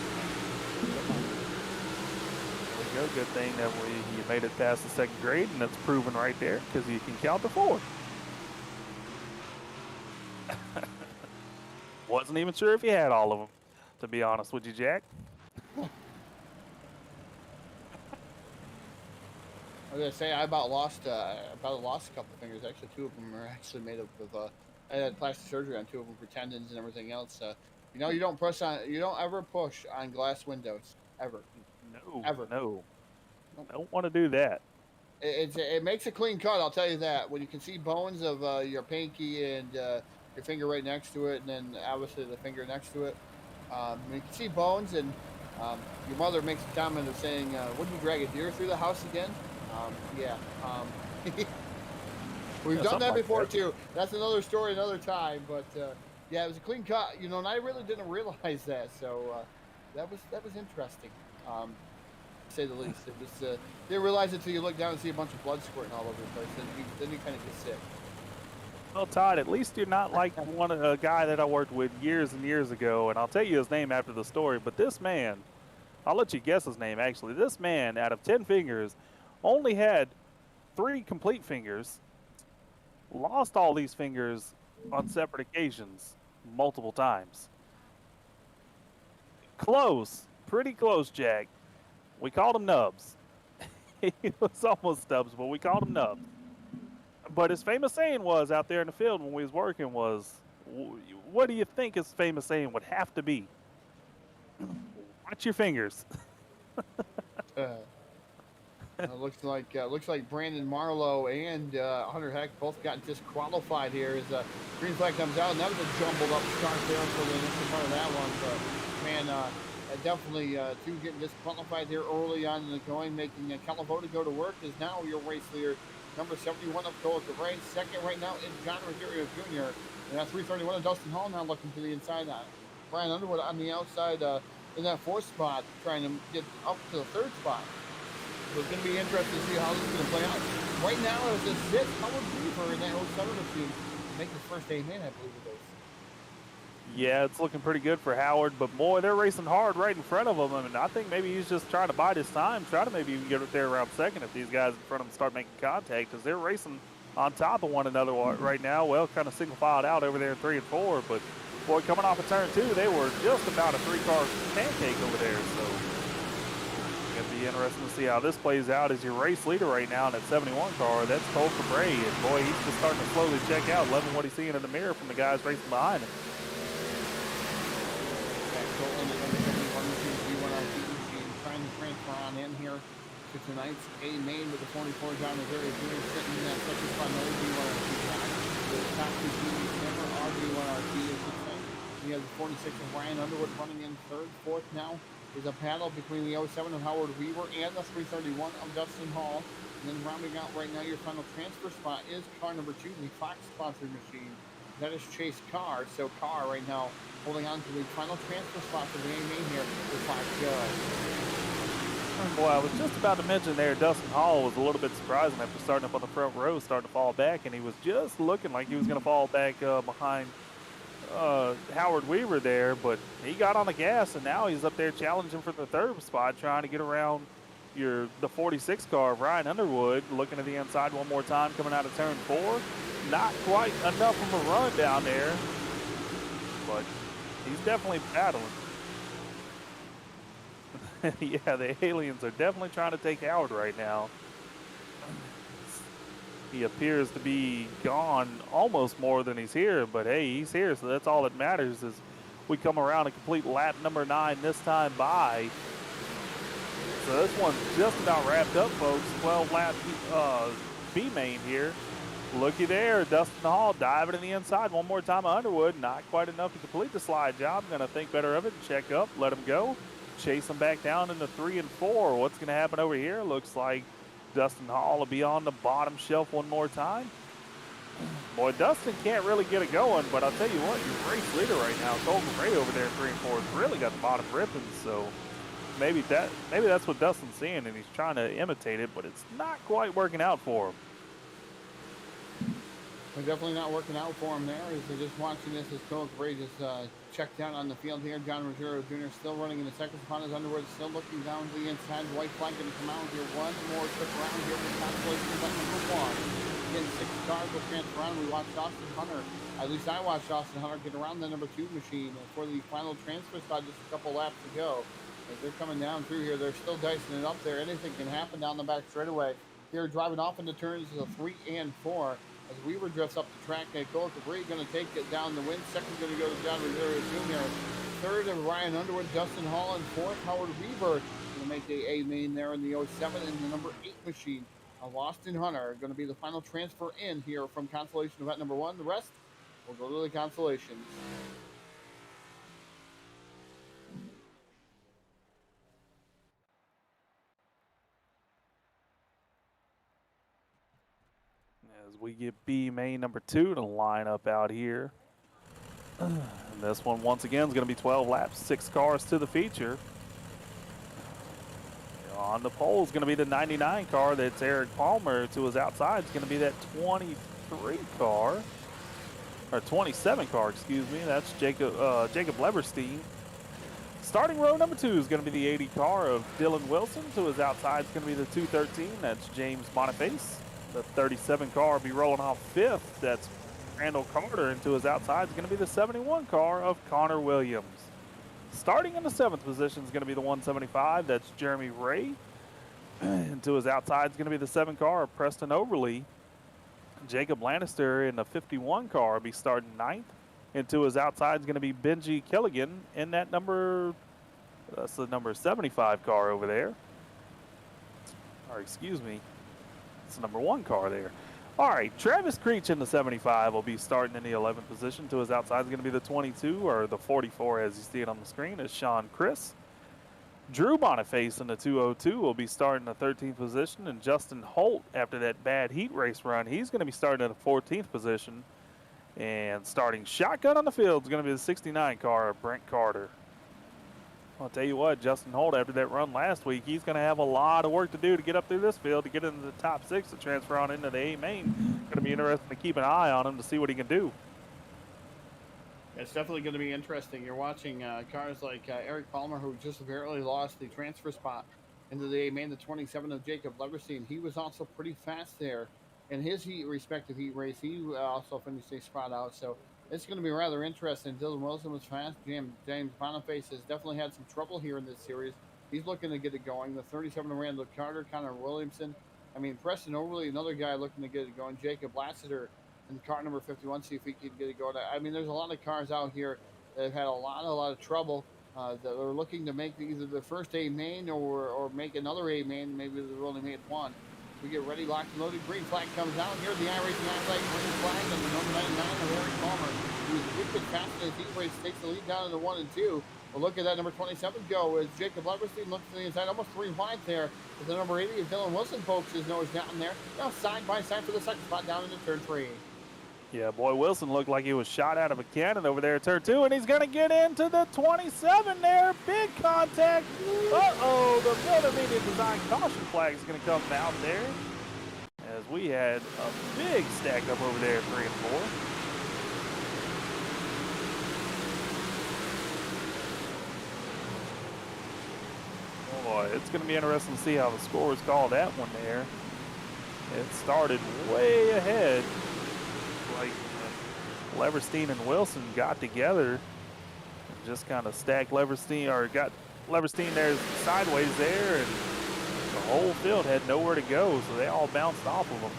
There we go. Good thing that you made it past the second grade, and that's proven right there because you can count to 4. Wasn't even sure if you had all of them, to be honest with you, Jack. I was gonna say I about lost a couple fingers. Actually, 2 of them are actually made up of. I had plastic surgery on 2 of them for tendons and everything else. You know, you don't ever push on glass windows ever. No, ever. No. Don't want to do that. It makes a clean cut. I'll tell you that. When you can see bones of your pinky and your finger right next to it, and then obviously the finger next to it, when you can see bones, and your mother makes a comment of saying, "Wouldn't you drag a deer through the house again?" Yeah. We've done that before too. That's another story, another time. But yeah, it was a clean cut, you know, and I really didn't realize that. So that was interesting, to say the least. It was didn't realize it until you look down and see a bunch of blood squirting all over the place. Then you kind of get sick. Well, Todd, at least you're not like a guy that I worked with years and years ago, and I'll tell you his name after the story. But this man, I'll let you guess his name. Actually, this man, out of 10 fingers, only had 3 complete fingers, lost all these fingers on separate occasions multiple times. Close, pretty close, Jack. We called him Nubs. He was almost Stubs, but we called him Nubs. But his famous saying was out there in the field when we was working was, what do you think his famous saying would have to be? Watch your fingers. Looks like Brandon Marlowe and Hunter Heck both got disqualified here as green flag comes out, and that was a jumbled up start there for the initial part of that one. But man, definitely 2 getting disqualified here early on in the going, making Calavoda go to work is now your race leader. Number 71 up Cole Cabray. Second right now is John Rosario Jr. And at 331 of Dustin Hall now looking to the inside. Brian Underwood on the outside in that 4th spot, trying to get up to the 3rd spot. So it's going to be interesting to see how this is going to play out. Right now, it's a 6th Howard Beaver in that 07 machine. Make his first amen, I believe it is. Yeah, it's looking pretty good for Howard, but boy, they're racing hard right in front of him. I mean, I think maybe he's just trying to bide his time, try to maybe even get up there around second if these guys in front of him start making contact, because they're racing on top of one another right now. Well, kind of single filed out over there in 3 and 4, but boy, coming off of turn 2, they were just about a 3-car pancake over there. So it's going to be interesting to see how this plays out as your race leader right now in that 71 car. That's Cole Cabray, and boy, he's just starting to slowly check out, loving what he's seeing in the mirror from the guys racing behind him. Trying to transfer on in here. to tonight's A main with the 44 John Missouri Jr. sitting in that second spot. No B1RT track. The top two teams never are B1RT, as you say. We have the 46 of Ryan Underwood running in third. Fourth now is a battle between the 07 of Howard Weaver and the 331 of Dustin Hall. And then rounding out right now, your final transfer spot is car number 2, the Fox sponsored machine. That is Chase Carr. So Carr right now holding on to the final transfer spot for the A main here with Fox Joe. Boy, I was just about to mention there, Dustin Hall was a little bit surprising after starting up on the front row, starting to fall back, and he was just looking like he was going to fall back behind Howard Weaver there, but he got on the gas, and now he's up there challenging for the third spot, trying to get around the 46 car of Ryan Underwood, looking at the inside one more time, coming out of turn 4. Not quite enough of a run down there, but he's definitely battling. Yeah, the aliens are definitely trying to take Howard right now. He appears to be gone almost more than he's here, but hey, he's here, so that's all that matters as we come around and complete lap number 9 this time by. So this one's just about wrapped up, folks. 12 lap B main here. Looky there, Dustin Hall diving in the inside one more time. Underwood, not quite enough to complete the slide job. Gonna think better of it, check up, let him go. Chase him back down into 3 and 4. What's gonna happen over here? Looks like Dustin Hall will be on the bottom shelf one more time. Boy, Dustin can't really get it going, but I'll tell you what, your race leader right now, Colton Ray over there in 3 and 4, has really got the bottom ripping, so maybe that's what Dustin's seeing, and he's trying to imitate it, but it's not quite working out for him. We're definitely not working out for him there. As they're just watching this as Colton Ray just checked down on the field here. John Ruggiero Jr. still running in the second spot. His Underwood still looking down to the inside. White flag going to come out here. One more trip around here with consolation at number 1. Again, 6 cars will transfer around. We watched Austin Hunter. At least I watched Austin Hunter get around the number 2 machine for the final transfer spot just a couple laps ago. As they're coming down through here, they're still dicing it up there. Anything can happen down the back straightaway. Here driving off into turns is a 3 and 4. As Weaver drifts up the track, Cole Cabri going to take it down the win. Second going to go to John Ruggiero Jr. Third of Ryan Underwood, Dustin Hall, and fourth Howard Weaver. Going to make the A main there in the 07 and the number 8 machine of Austin Hunter. Going to be the final transfer in here from consolation event number 1. The rest will go to the consolations. As we get B main number 2 to line up out here. And this one, once again, is going to be 12 laps, 6 cars to the feature. On the pole is going to be the 99 car. That's Eric Palmer. To his outside is going to be that 23 car. Or 27 car, excuse me. That's Jacob Leverstein. Starting row number 2 is going to be the 80 car of Dylan Wilson. To his outside is going to be the 213. That's James Boniface. The 37 car will be rolling off 5th. That's Randall Carter. And to his outside is going to be the 71 car of Connor Williams. Starting in the 7th position is going to be the 175. That's Jeremy Ray. And to his outside is going to be the 7 car of Preston Overly. Jacob Lannister in the 51 car will be starting 9th. And to his outside is going to be Benji Killigan in that that's the number 75 car over there. Or excuse me. It's the number 1 car there. All right, Travis Creech in the 75 will be starting in the 11th position. To his outside is going to be the 22, or the 44 as you see it on the screen, is Sean Chris. Drew Boniface in the 202 will be starting in the 13th position. And Justin Holt, after that bad heat race run, he's going to be starting in the 14th position. And starting shotgun on the field is going to be the 69 car of Brent Carter. I'll tell you what, Justin Holt, after that run last week, he's going to have a lot of work to do to get up through this field, to get into the top 6, to transfer on into the A main. Going to be interesting to keep an eye on him to see what he can do. It's definitely going to be interesting. You're watching cars like Eric Palmer, who just barely lost the transfer spot into the A main, the 27 of Jacob Leverstein. He was also pretty fast there in his respective heat race. He also finished a spot out, so it's going to be rather interesting. Dylan Wilson was fast. James Boniface has definitely had some trouble here in this series. He's looking to get it going. The 37 of Randall Carter, Connor Williamson. I mean, Preston Overly, another guy looking to get it going. Jacob Lassiter in car number 51, see if he can get it going. I mean, there's a lot of cars out here that have had a lot of trouble that are looking to make either the first A main or make another A main. Maybe they've only made one. We get ready, locked and loaded. Green flag comes out. Here's the iRacing flag, green flag, and the number 99 of Eric Palmer, who's a good bit faster in his heat race, takes the lead down into 1 and 2. But look at that number 27 go as Jacob Leverstein looks to the inside, almost 3 wide there. But the number 80 of Dylan Wilson pokes his nose down there. Now side by side for the second spot down into turn 3. Yeah, boy, Wilson looked like he was shot out of a cannon over there at turn 2, and he's going to get into the 27 there. Big contact. Uh-oh, the Miller Media Design caution flag is going to come out there, as we had a big stack up over there at 3 and 4. Boy, it's going to be interesting to see how the scores call that one there. It started way ahead. Like Leverstein and Wilson got together and just kind of stacked Leverstein, or got Leverstein there sideways there, and the whole field had nowhere to go, so they all bounced off of him.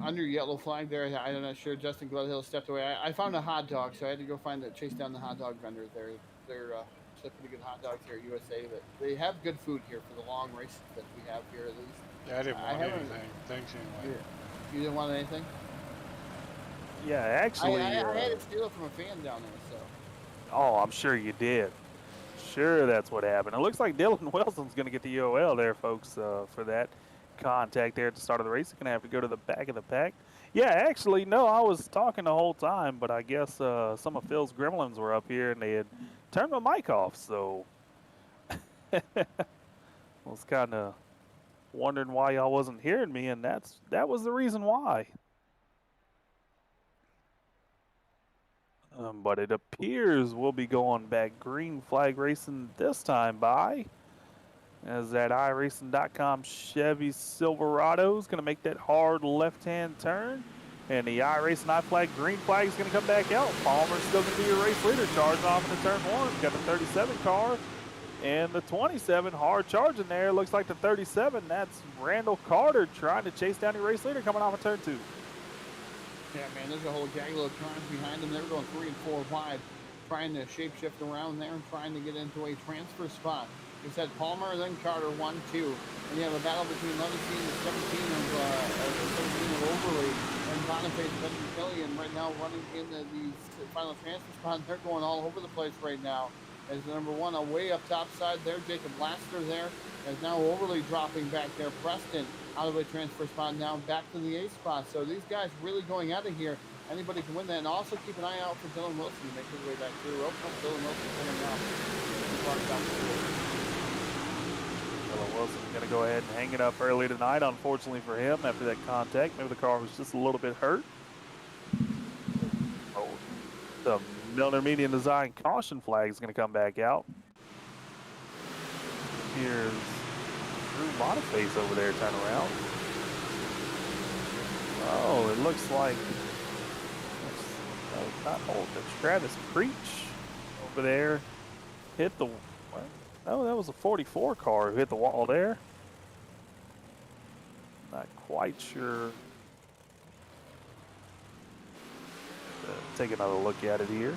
Under yellow flag there, I'm not sure. Justin Gledhill stepped away. I found a hot dog, so I had to go chase down the hot dog vendor there. They're pretty good hot dogs here at USA. But they have good food here for the long races that we have here, at least. Yeah, I didn't want anything. Thanks anyway. You didn't want anything? Yeah, actually. I had to steal it from a fan down there, so. Oh, I'm sure you did. Sure, that's what happened. It looks like Dylan Wilson's going to get the UOL there, folks, for that contact there at the start of the race. He's going to have to go to the back of the pack. Yeah, actually, no, I was talking the whole time, but I guess some of Phil's gremlins were up here and they had turned my mic off, so I was kind of wondering why y'all wasn't hearing me, and that was the reason why. But it appears we'll be going back green flag racing this time by, as that iRacing.com Chevy Silverado is going to make that hard left-hand turn. And the iRacing green flag is going to come back out. Palmer's still going to be your race leader, charging off into turn 1. Got the 37 car and the 27 hard charging there. Looks like the 37, that's Randall Carter trying to chase down your race leader coming off of turn 2. Yeah, man, there's a whole gaggle of cars behind them. They were going 3 and 4 wide, trying to shapeshift around there and trying to get into a transfer spot. We said Palmer, then Carter, 1-2. And you have a battle between Levenstein and 17 of Overly and Boniface and Kelly, and right now running in the final transfer spot. They're going all over the place right now. As the number 1 away up top side there, Jacob Laster there, is now Overly dropping back there. Preston out of a transfer spot now back to the A spot. So these guys really going out of here. Anybody can win that. And also keep an eye out for Dylan Wilson to make his way back through. Oh, Dylan Wilson coming out. Dylan Wilson going to go ahead and hang it up early tonight, unfortunately for him, after that contact. Maybe the car was just a little bit hurt. Oh, the Milner Media Design caution flag is going to come back out. Here's Drew Boniface over there, turn around. Oh, it looks like not old, but Travis Preach over there hit the. Oh, that was a 44 car who hit the wall there. Not quite sure. Take another look at it here.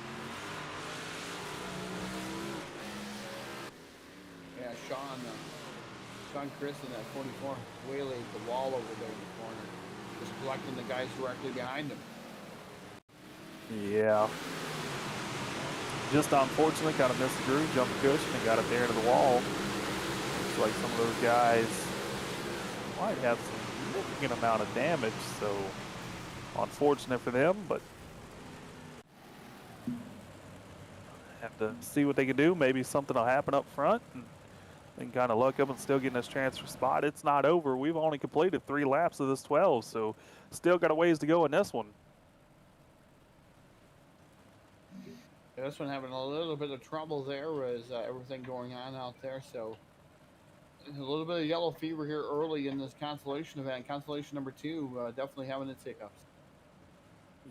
Yeah, Sean Chris in that 44 waylaid the wall over there in the corner, just collecting the guys directly behind him. Yeah. Just unfortunately kind of missed the groove, jumped the cushion, and got it there into the wall. Looks like some of those guys might have some significant amount of damage, so unfortunate for them, but have to see what they can do. Maybe something will happen up front and kind of luck up and still getting this transfer spot. It's not over. We've only completed 3 laps of this 12, so still got a ways to go in this one. Yeah, this one having a little bit of trouble there with everything going on out there. So a little bit of yellow fever here early in this consolation event. Consolation number 2 definitely having its hiccups.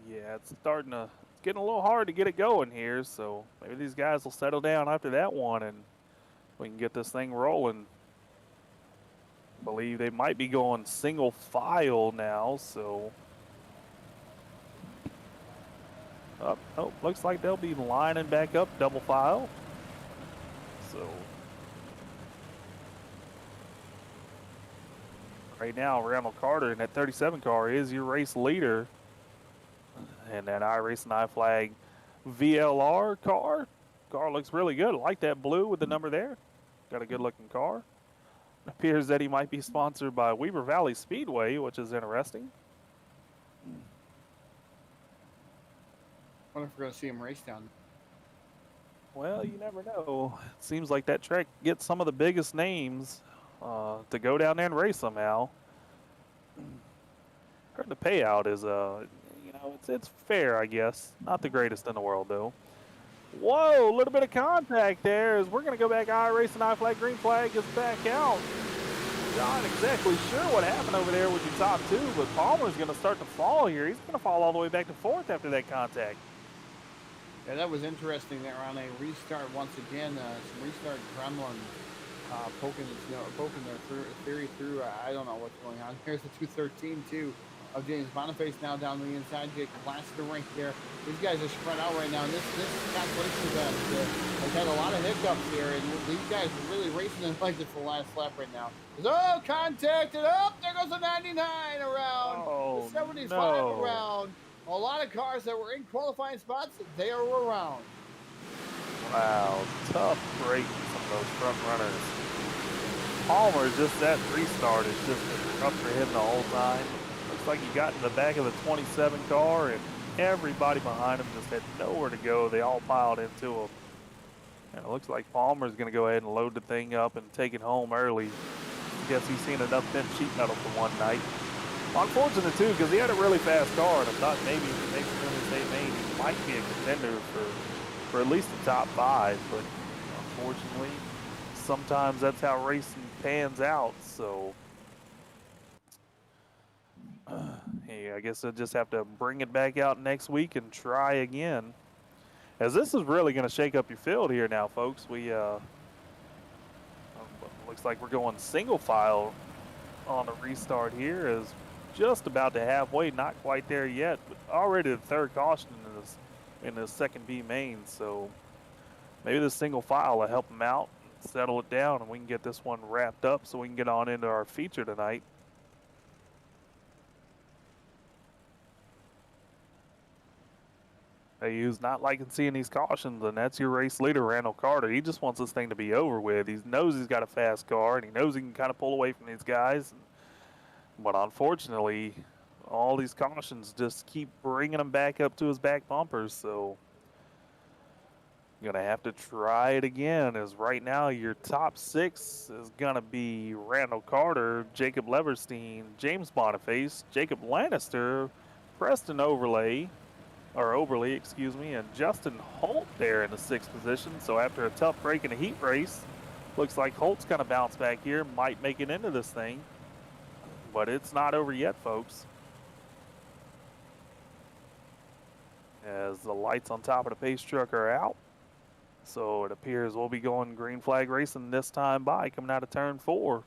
Yeah, it's getting a little hard to get it going here, so maybe these guys will settle down after that one and we can get this thing rolling. I believe they might be going single file now, so. Oh, looks like they'll be lining back up double file. So. Right now, Randall Carter in that 37 car is your race leader. And that iRacing iFlag VLR car. Car looks really good. I like that blue with the number there. Got a good looking car. It appears that he might be sponsored by Weber Valley Speedway, which is interesting. I wonder if we're going to see him race down. Well, you never know. It seems like that track gets some of the biggest names to go down there and race somehow. Heard the payout is, you know, it's fair, I guess. Not the greatest in the world, though. Whoa, a little bit of contact there as we're going to go back. iRacing iFlag, green flag is back out. Not exactly sure what happened over there with your top 2, but Palmer's going to start to fall here. He's going to fall all the way back to 4th after that contact. Yeah, that was interesting there on a restart once again. Some restart gremlin poking their theory through. I don't know what's going on. Here's the 213 too of James Boniface now down the inside. Jacob Lassiter rank there. These guys are spread out right now. This consolation event has had a lot of hiccups here, and these guys are really racing in like this for the last lap right now. Oh, contacted up. There goes the 99 around. Oh, the 75 no. around. A lot of cars that were in qualifying spots, they are around. Wow, tough break from those front runners. Palmer, just that restart is just been rough for him the whole time. Looks like he got in the back of the 27 car and everybody behind him just had nowhere to go. They all piled into him. And it looks like Palmer's going to go ahead and load the thing up and take it home early. I guess he's seen enough thin sheet metal for one night. Unfortunate too, because he had a really fast car, and I thought maybe if he makes it in the state main, he might be a contender for at least the top 5. But unfortunately, sometimes that's how racing pans out. So, hey, I guess I'll just have to bring it back out next week and try again. As this is really going to shake up your field here now, folks. We looks like we're going single file on a restart here. Is just about to halfway, not quite there yet, but already the 3rd caution in this second B main. So maybe the single file will help them out, settle it down, and we can get this one wrapped up so we can get on into our feature tonight. He's not liking seeing these cautions, and that's your race leader, Randall Carter. He just wants this thing to be over with. He knows he's got a fast car, and he knows he can kind of pull away from these guys. But unfortunately, all these cautions just keep bringing him back up to his back bumpers. So you're going to have to try it again, as right now your top 6 is going to be Randall Carter, Jacob Leverstein, James Boniface, Jacob Lannister, Preston Overley, and Justin Holt there in the 6th position. So after a tough break in a heat race, looks like Holt's going to bounce back here, might make it into this thing. But it's not over yet, folks. As the lights on top of the pace truck are out. So it appears we'll be going green flag racing this time by, coming out of turn 4.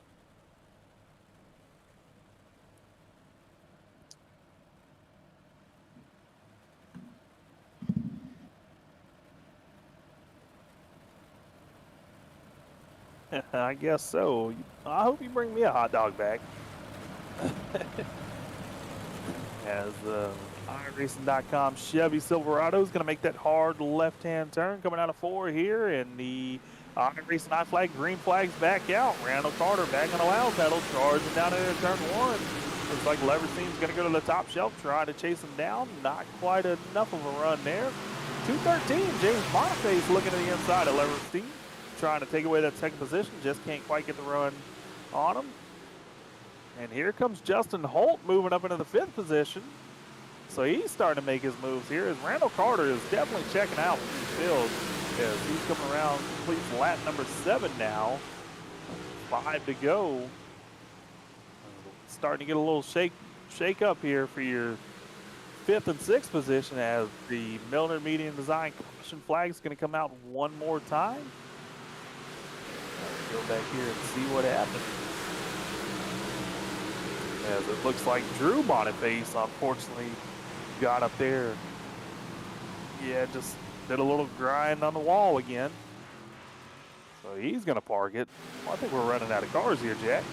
I guess so. I hope you bring me a hot dog back. As the iRacing.com Chevy Silverado is going to make that hard left-hand turn coming out of 4 here, and the iRacing iFlag green flag's back out. Randall Carter back on the loud pedal, charging down into turn 1. Looks like Leverstein's going to go to the top shelf, trying to chase him down. Not quite enough of a run there. 213, James Boniface looking to the inside of Leverstein, trying to take away that second position, just can't quite get the run on him. And here comes Justin Holt moving up into the 5th position. So he's starting to make his moves here as Randall Carter is definitely checking out the field as he's coming around, completes lap number 7 now. 5 to go. Starting to get a little shake up here for your 5th and 6th position as the Milner Medium Design caution flag is going to come out one more time. Go back here and see what happens. As it looks like Drew Boniface, unfortunately, got up there. Yeah, just did a little grind on the wall again. So he's going to park it. Well, I think we're running out of cars here, Jack.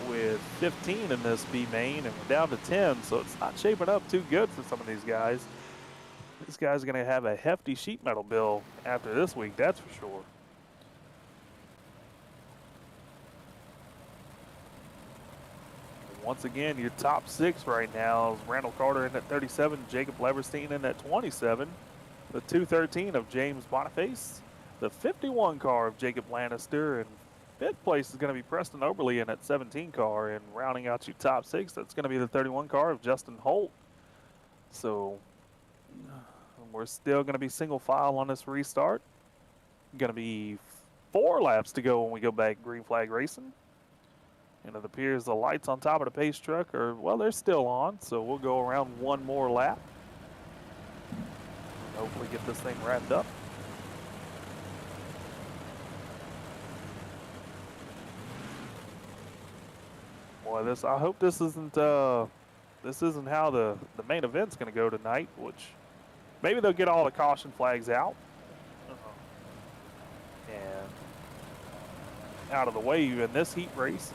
With 15 in this B main, and we're down to 10, so it's not shaping up too good for some of these guys. These guys are going to have a hefty sheet metal bill after this week, that's for sure. Once again, your top 6 right now is Randall Carter in at 37, Jacob Leverstein in at 27, the 213 of James Boniface, the 51 car of Jacob Lannister, and 5th place is going to be Preston Oberly in at 17 car, and rounding out your top 6, that's going to be the 31 car of Justin Holt. So we're still going to be single file on this restart. Going to be 4 laps to go when we go back green flag racing. And it appears the lights on top of the pace truck are, well, they're still on, so we'll go around one more lap. And hopefully get this thing wrapped up. Boy, I hope this isn't how the main event's going to go tonight, which maybe they'll get all the caution flags out and out of the way in this heat race.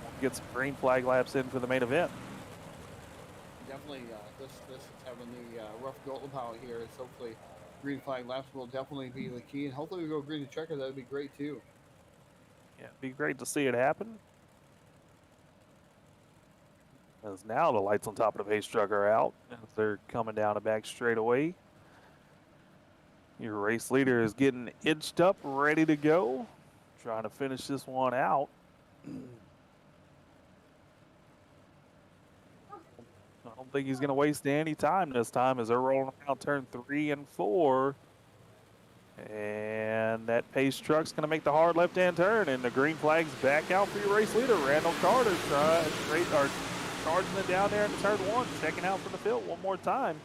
We'll get some green flag laps in for the main event. Definitely, this is having the rough go out here. It's hopefully green flag laps will definitely be the key, and hopefully we go green to checker. That'd be great too. Yeah, it'd be great to see it happen. As now the lights on top of the pace truck are out as they're coming down the back straightaway. Your race leader is getting inched up, ready to go. Trying to finish this one out. I don't think he's going to waste any time this time as they're rolling around turn 3 and 4. And that pace truck's going to make the hard left-hand turn, and the green flag's back out for your race leader, Randall Carter. Charging it down there into turn 1, checking out for the field one more time.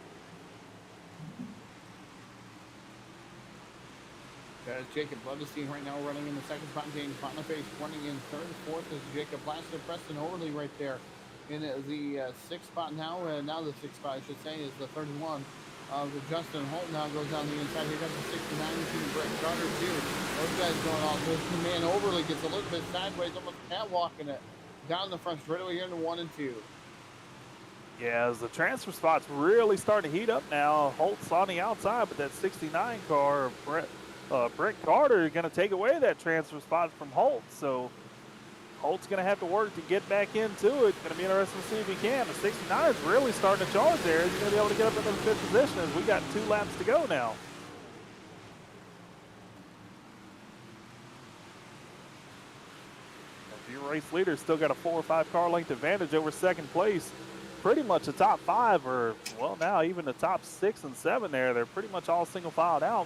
Jacob Leverstein right now running in the 2nd spot. James Boniface running in 3rd. 4th is Jacob Lassiter. Preston Overley right there in the 6th spot now. Now the 6th spot, I should say, is the 31 of Justin Holt. Now goes down the inside. Here comes the 69 to Brett Carter too. Those guys going on. This man Overley gets a little bit sideways, almost catwalking it down the front straightaway here in the 1 and 2. Yeah, as the transfer spot's really starting to heat up now. Holt's on the outside, but that 69 car, Brett Carter, is going to take away that transfer spot from Holt. So Holt's going to have to work to get back into it. Going to be interesting to see if he can. The 69 is really starting to charge there. He's going to be able to get up into the 5th position as we got 2 laps to go now. Your race leader still got a 4 or 5 car length advantage over 2nd place. Pretty much the top 5, or well, now even the top 6 and 7 there, they're pretty much all single filed out.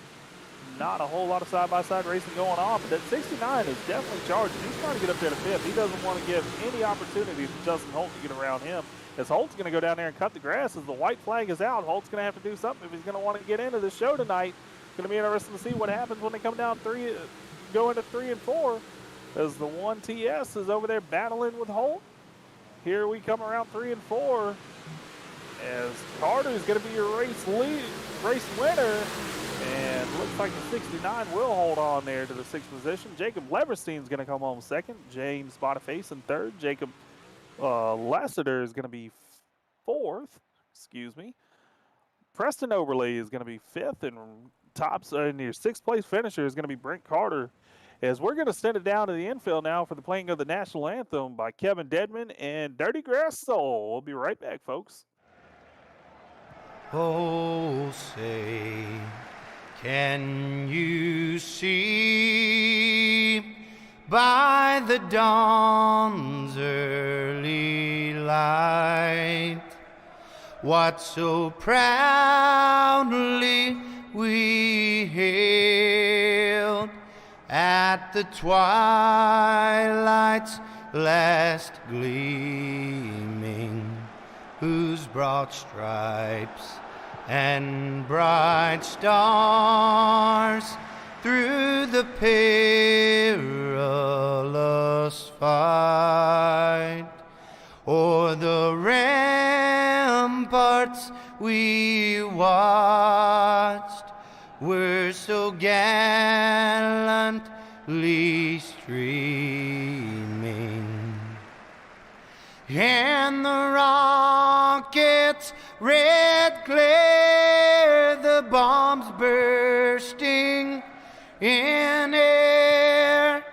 Not a whole lot of side-by-side racing going on, but that 69 is definitely charging. He's trying to get up there to 5th. He doesn't want to give any opportunity to Justin Holt to get around him, as Holt's going to go down there and cut the grass. As the white flag is out, Holt's going to have to do something if he's going to want to get into the show tonight. Going to be interesting to see what happens when they come down go into 3 and 4. As the 1TS is over there battling with Holt. Here we come around 3 and 4. As Carter is going to be your race winner. And looks like the 69 will hold on there to the 6th position. Jacob Leverstein is going to come home 2nd. James Boniface in 3rd. Jacob Lassiter is going to be 4th. Excuse me. Preston Overley is going to be 5th. And tops and your 6th place finisher is going to be Brent Carter as we're going to send it down to the infield now for the playing of the national anthem by Kevin Dedman and Dirty Grass Soul. We'll be right back, folks. Oh, say, can you see by the dawn's early light what so proudly we hailed at the twilight's last gleaming, whose broad stripes and bright stars through the perilous fight o'er the ramparts we watched were so gallantly streaming, and the rockets' red glare, the bombs bursting in air,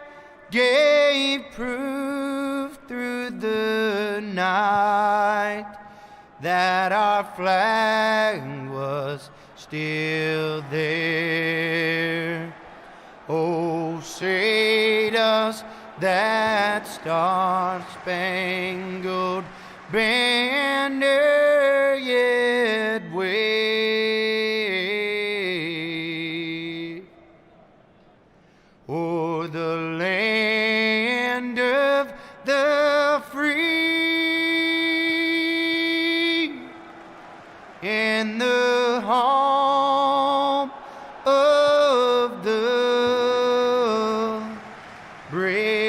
gave proof through the night that our flag was still there. Oh, say does that star-spangled banner yet wave o'er the land of the free and the home of the brave?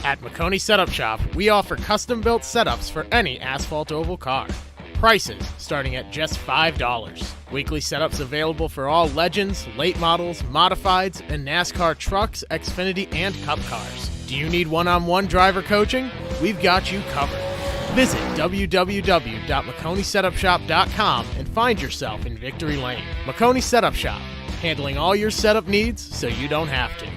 At McConey Setup Shop, we offer custom-built setups for any asphalt oval car. Prices starting at just $5. Weekly setups available for all Legends, late models, modifieds, and NASCAR trucks, Xfinity, and Cup cars. Do you need one-on-one driver coaching? We've got you covered. Visit www.McConeySetupShop.com and find yourself in Victory Lane. McConey Setup Shop, handling all your setup needs so you don't have to.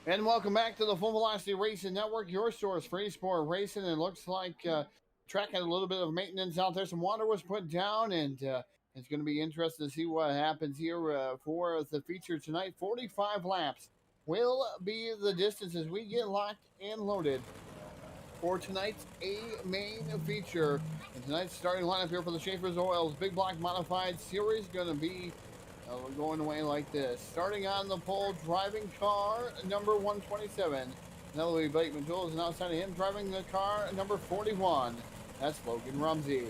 And welcome back to the Full Velocity Racing Network, your source for sport racing. And it looks like track had a little bit of maintenance out there. Some water was put down, and it's going to be interesting to see what happens here for the feature tonight. 45 laps will be the distance as we get locked and loaded for tonight's main feature. And tonight's starting lineup here for the Schaeffer's Oils Big Block Modified Series going to be going away like this. Starting on the pole, driving car number 127. That'll be Blake Majules, and outside of him, driving the car number 41. That's Logan Rumsey.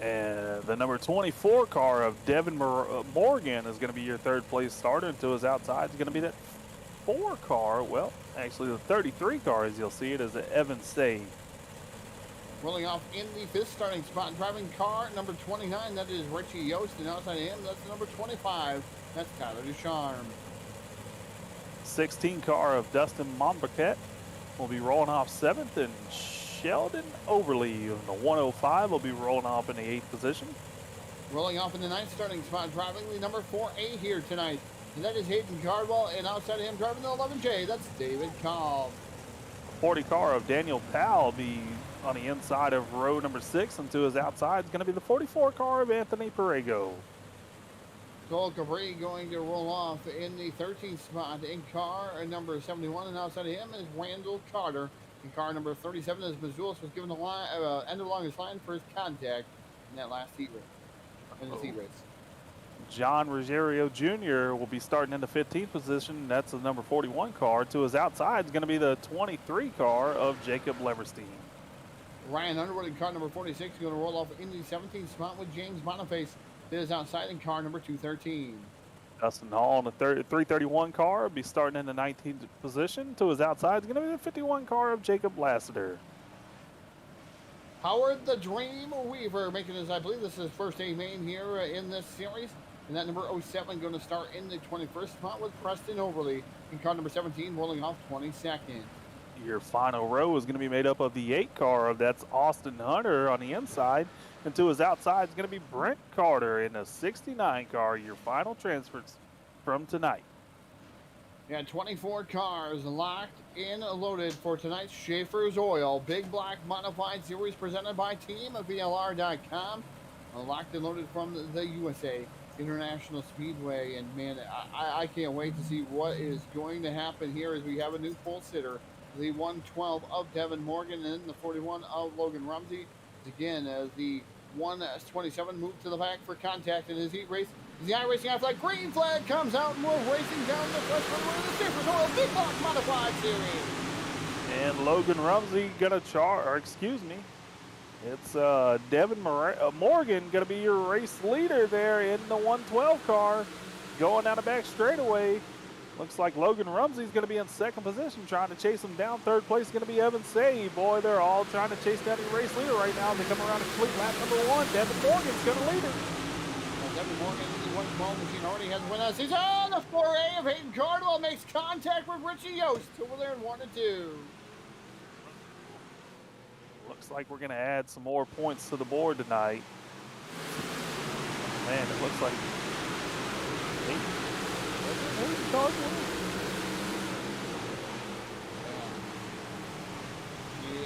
And the number 24 car of Devin Morgan is going to be your third place starter. And to his outside is going to be that 4 car. Well, actually the 33 car, as you'll see it, is Evan Say. Rolling off in the 5th starting spot, driving car number 29, that is Richie Yost, and outside of him, that's number 25, that's Tyler Ducharme. 16 car of Dustin Monbaquette will be rolling off 7th, and Sheldon Overly in the 105 will be rolling off in the 8th position. Rolling off in the 9th starting spot, driving the number 4A here tonight, and that is Hayden Cardwell, and outside of him, driving the 11J, that's David Cobb. 40 car of Daniel Powell will be on the inside of row number 6, and to his outside is going to be the 44 car of Anthony Perego. Cole Cabri going to roll off in the 13th spot in car number 71, and outside of him is Randall Carter. In car number 37, as Mazulis was given the line, end along his line for his contact in that last heat race. In the heat race. John Ruggiero Jr. will be starting in the 15th position. That's the number 41 car. To his outside is going to be the 23 car of Jacob Leverstein. Ryan Underwood in car number 46 is going to roll off in the 17th spot with James Boniface. That is outside in car number 213. Dustin Hall in the 331 car will be starting in the 19th position. To his outside is going to be the 51 car of Jacob Lassiter. Howard the Dream Weaver making his, I believe this is his first A main here in this series. And that number 07 going to start in the 21st spot with Preston Overly in car number 17 rolling off 22nd. Your final row is going to be made up of the 8 car of that's Austin Hunter on the inside. And to his outside is going to be Brent Carter in the 69 car, your final transfers from tonight. Yeah, 24 cars locked in loaded for tonight's Schaeffer's Oil Big Block Modified Series presented by TeamVLR.com. Locked and loaded from the USA International Speedway. And man, I can't wait to see what is going to happen here as we have a new pole sitter. The 112 of Devin Morgan and the 41 of Logan Rumsey. Again, as the 127 moved to the back for contact in his heat race. The iRacing flag, green flag comes out, and we're racing down the front runway of the Schaeffer's Oil Big Block Modified Series. And Logan Rumsey gonna it's Devin Morgan gonna be your race leader there in the 112 car, going down the back straightaway. Looks like Logan Rumsey's going to be in 2nd position, trying to chase him down. 3rd place is going to be Evan Say. Boy, they're all trying to chase down the race leader right now. They come around to complete lap number 1. Devin Morgan's going to lead it. Devin Morgan, the 112 machine already has win us. He's on the 4A of Hayden Cardwell, makes contact with Richie Yost over there in 1 and 2. Looks like we're going to add some more points to the board tonight. Man, it looks like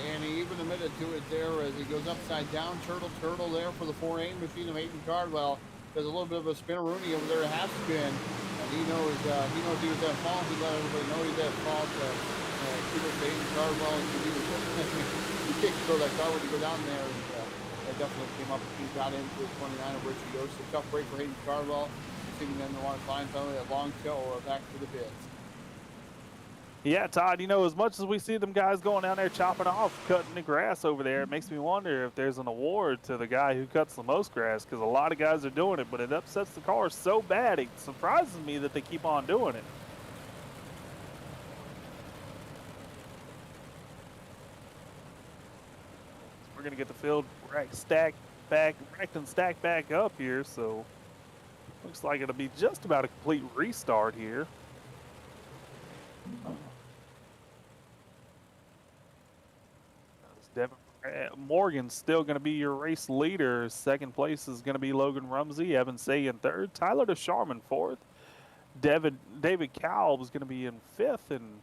and he even admitted to it there as he goes upside down, turtle there for the 4A machine of Hayden Cardwell. There's a little bit of a spinneroonie over there, half spin, and he knows he was at fault. He let everybody know he's at fault. Kudos to Hayden Cardwell, and he can't control that car when you go down there. And, it definitely came up. He got into the 29 of Richie Yost. A tough break for Hayden Cardwell. Sitting in the water flying finally a long tail back to the pits. Yeah, Todd, you know, as much as we see them guys going down there chopping off, cutting the grass over there, it makes me wonder if there's an award to the guy who cuts the most grass, because a lot of guys are doing it, but it upsets the car so bad, it surprises me that they keep on doing it. We're going to get the field racked and stacked back up here, so looks like it'll be just about a complete restart here. Devin Morgan's still going to be your race leader. 2nd place is going to be Logan Rumsey. Evan Say in 3rd. Tyler Ducharme in 4th. David Cowell is going to be in 5th, and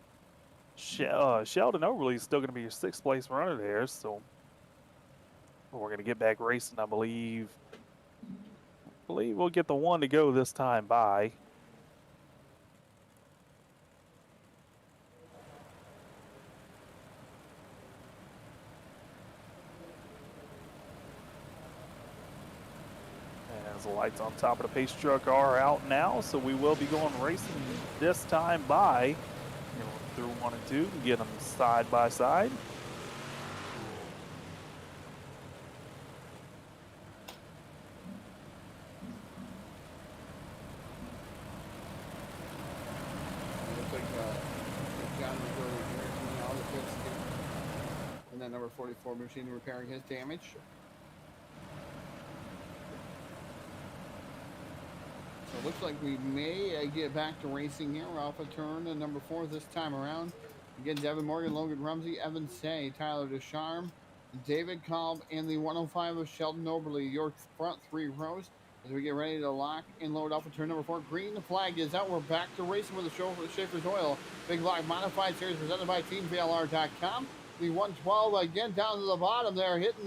Sheldon Overly is still going to be your 6th place runner there. So we're going to get back racing, I believe. We'll get the one to go this time by. As the lights on top of the pace truck are out now, so we will be going racing this time by. Through 1 and 2 and get them side by side. Looks like John was over here doing all the pits, and then number 44 machine repairing his damage. So it looks like we may get back to racing here. We're off a turn and number 4 this time around. Again, Devin Morgan, Logan Rumsey, Evan Say, Tyler Descharme, David Cobb, and the 105 of Sheldon Oberly. Your front 3 rows as we get ready to lock and load off of turn number 4. Green flag is out. We're back to racing with the Schaeffer's Oil Big Block Modified Series presented by TeamVLR.com. The 112 again down to the bottom there, hitting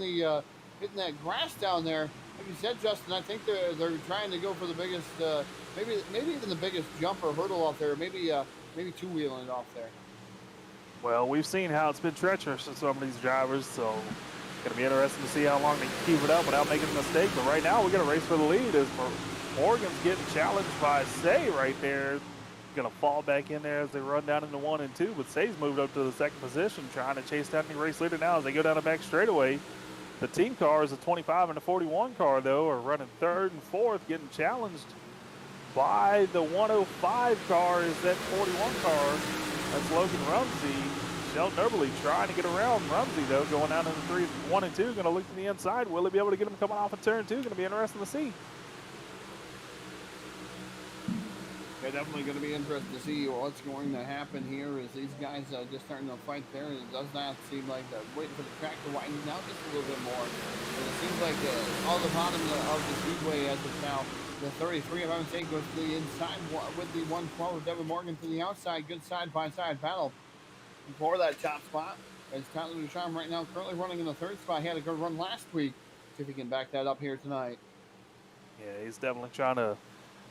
that grass down there. Like you said, Justin, I think they're trying to go for the biggest, maybe even the biggest jump or hurdle off there. Maybe two-wheeling it off there. Well, we've seen how it's been treacherous for some of these drivers, so it's going to be interesting to see how long they can keep it up without making a mistake. But right now, we're going to race for the lead as Morgan's getting challenged by Say right there. Going to fall back in there as they run down into 1 and 2, but Say's moved up to the 2nd position, trying to chase down the race leader now as they go down the back straightaway. The team cars, the 25 and the 41 car, though, are running 3rd and 4th, getting challenged by the 105 car is that 41 car. That's Logan Rumsey. Sheldon Oberly trying to get around Rumsey, though, going down into 1 and 2, going to look to the inside. Will he be able to get him coming off of turn 2? Going to be interesting to see. Yeah, definitely going to be interesting to see what's going to happen here as these guys just starting to fight there. It does not seem like they're waiting for the track to widen out just a little bit more. And it seems like all the bottom of the Speedway as of now, the 33 of Evan Say goes to the inside with the 112 of Devin Morgan to the outside. Good side-by-side battle for that top spot. As Tyler Ducharme right now currently running in the 3rd spot. He had a good run last week. See if he can back that up here tonight. Yeah, he's definitely trying to.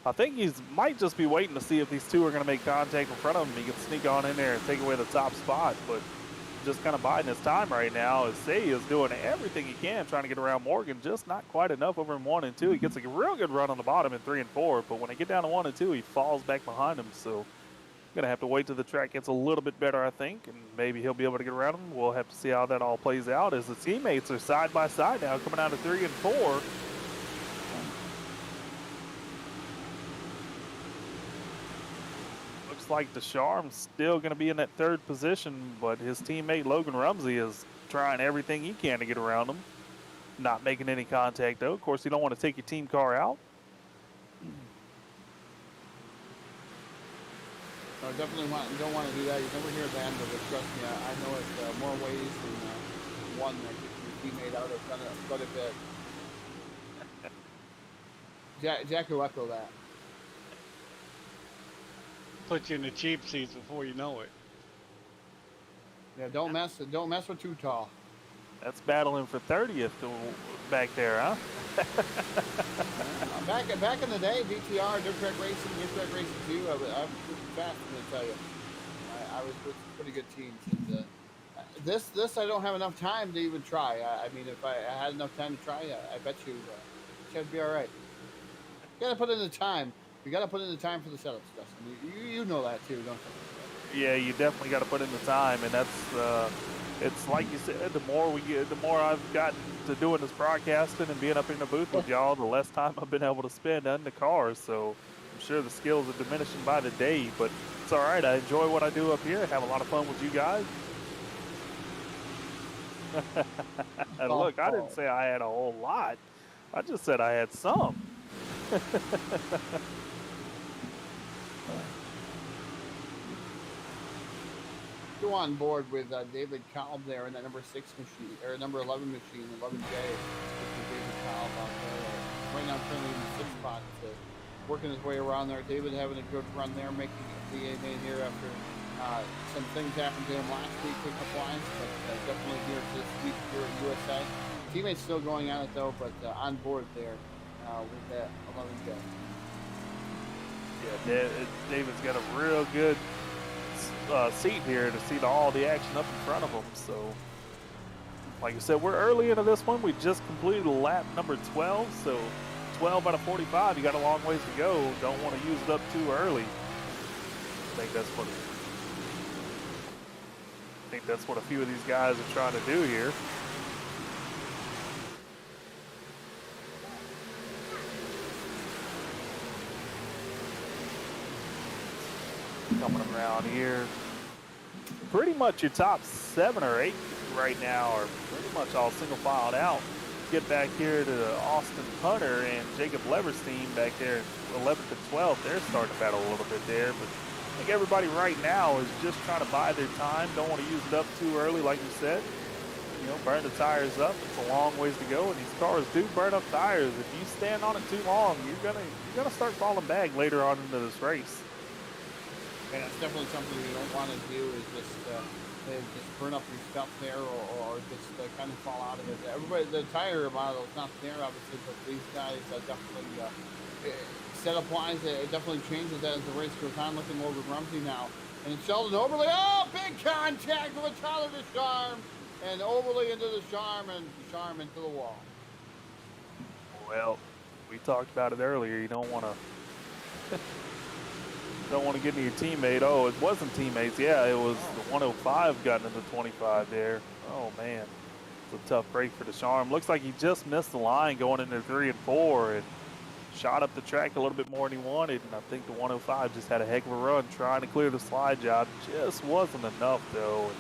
I think he might just be waiting to see if these two are going to make contact in front of him. He can sneak on in there and take away the top spot, but just kind of biding his time right now as Say is doing everything he can trying to get around Morgan, just not quite enough over in 1 and 2. He gets a real good run on the bottom in 3 and 4, but when they get down to 1 and 2, he falls back behind him. So going to have to wait till the track gets a little bit better, I think, and maybe he'll be able to get around him. We'll have to see how that all plays out as the teammates are side by side now, coming out of 3 and 4. Looks like Descharme's still going to be in that 3rd position, but his teammate Logan Rumsey is trying everything he can to get around him. Not making any contact, though. Of course, you don't want to take your team car out. No, definitely don't want to do that. You never hear the end of it. Trust me, I know it's more ways than one that gets your teammate out. I've done it quite a bit. Jack will echo that. Put you in the cheap seats before you know it. Yeah, don't mess with too tall. That's battling for 30th back there, huh? Back in the day, DTR, Dirt Track Racing 2, I was pretty fast, I'm going to tell you. I was with some pretty good teams. And, this I don't have enough time to even try. I mean, if I had enough time to try, I bet you should be all right. You got to put in the time. You got to put in the time for the setups, Justin. You know that too, don't you? Yeah, you definitely got to put in the time, and that's it's like you said. The more I've gotten to doing this broadcasting and being up in the booth with y'all, the less time I've been able to spend in the cars. So I'm sure the skills are diminishing by the day, but it's all right. I enjoy what I do up here. Have a lot of fun with you guys. And look, I didn't say I had a whole lot. I just said I had some. Go on board with David Kalb there in that number 6 machine, or number 11 machine, 11J, with David Kalb out there. Right now, currently in the 6th spot working his way around there. David having a good run there, making the A-main here after some things happened to him last week, pickup lines, but definitely here this week here at USA. Teammates still going on it though, but on board there with that 11 go. Yeah, David's got a real good seat here to see all the action up in front of him. So, like I said, we're early into this one. We just completed lap number 12, so 12 out of 45. You got a long ways to go. Don't want to use it up too early. I think that's what a few of these guys are trying to do here. Coming around here, pretty much your top 7 or 8 right now are pretty much all single filed out. Get back here to Austin Hunter and Jacob Leverstein back there at 11th and 12th. They're starting to battle a little bit there, but I think everybody right now is just trying to buy their time. Don't want to use it up too early, like you said. You know, burn the tires up. It's a long ways to go, and these cars do burn up tires. If you stand on it too long, you're gonna start falling back later on into this race. And that's definitely something you don't want to do is just burn up your stuff there or just kind of fall out of it. Everybody, the tire model is not there, obviously, but these guys definitely, setup-wise, it definitely changes as the race goes on. Looking over Rumsey now. And Sheldon Overly, oh, big contact with Tyler Descharme. And Overly into Descharme and Descharme into the wall. Well, we talked about it earlier. You don't want to... Don't want to get into your teammate. Oh, it wasn't teammates. Yeah, it was the 105 got into 25 there. Oh, man. It's a tough break for Descharme. Looks like he just missed the line going into 3 and 4 and shot up the track a little bit more than he wanted. And I think the 105 just had a heck of a run trying to clear the slide job. Just wasn't enough, though.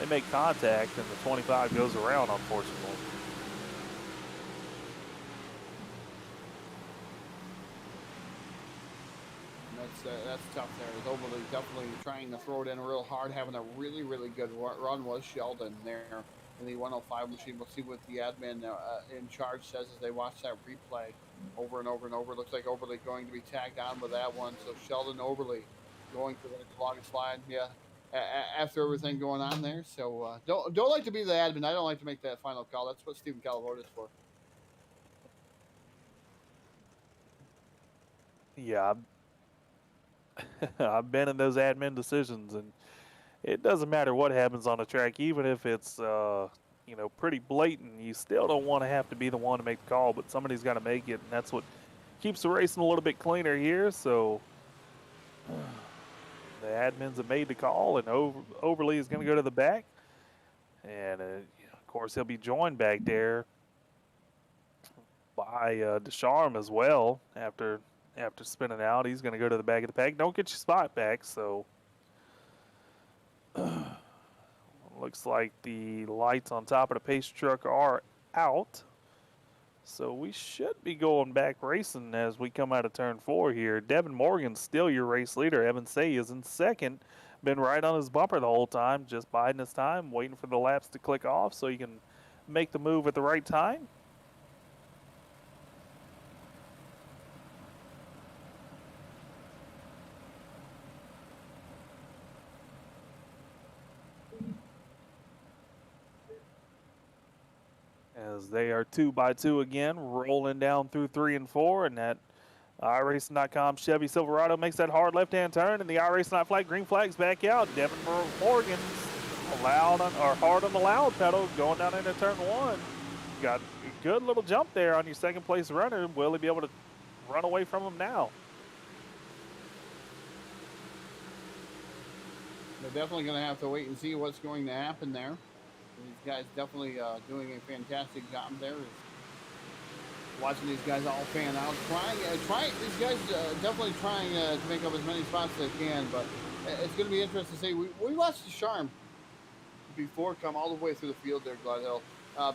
And they make contact, and the 25 goes around, unfortunately. That's tough there. Overly definitely trying to throw it in real hard, having a really, really good run was Sheldon there in the 105 machine. We'll see what the admin in charge says as they watch that replay over and over and over. Looks like Overly going to be tagged on with that one. So Sheldon Overly going for the longest line. Yeah, after everything going on there. So don't like to be the admin. I don't like to make that final call. That's what Stephen Calavote is for. Yeah, I've been in those admin decisions, and it doesn't matter what happens on the track, even if it's you know, pretty blatant. You still don't want to have to be the one to make the call, but somebody's got to make it, and that's what keeps the racing a little bit cleaner here. So the admins have made the call, and Overly is going to go to the back, and of course he'll be joined back there by Descharme as well after spinning out. He's going to go to the back of the pack. Don't get your spot back, so looks like the lights on top of the pace truck are out. So we should be going back racing as we come out of turn 4 here. Devin Morgan's still your race leader. Evan Say is in second. Been right on his bumper the whole time, just biding his time, waiting for the laps to click off so he can make the move at the right time. As they are 2x2 again, rolling down through 3 and 4, and that iRacing.com Chevy Silverado makes that hard left-hand turn, and the iRacing flag, green flag's back out. Devin Morgan's hard on the loud pedal going down into turn 1. Got a good little jump there on your second place runner. Will he be able to run away from him now? They're definitely going to have to wait and see what's going to happen there. These guys definitely doing a fantastic job there. Watching these guys all fan out, these guys definitely trying to make up as many spots as they can, but it's going to be interesting to see. We watched Descharme before come all the way through the field there, Glad Hill,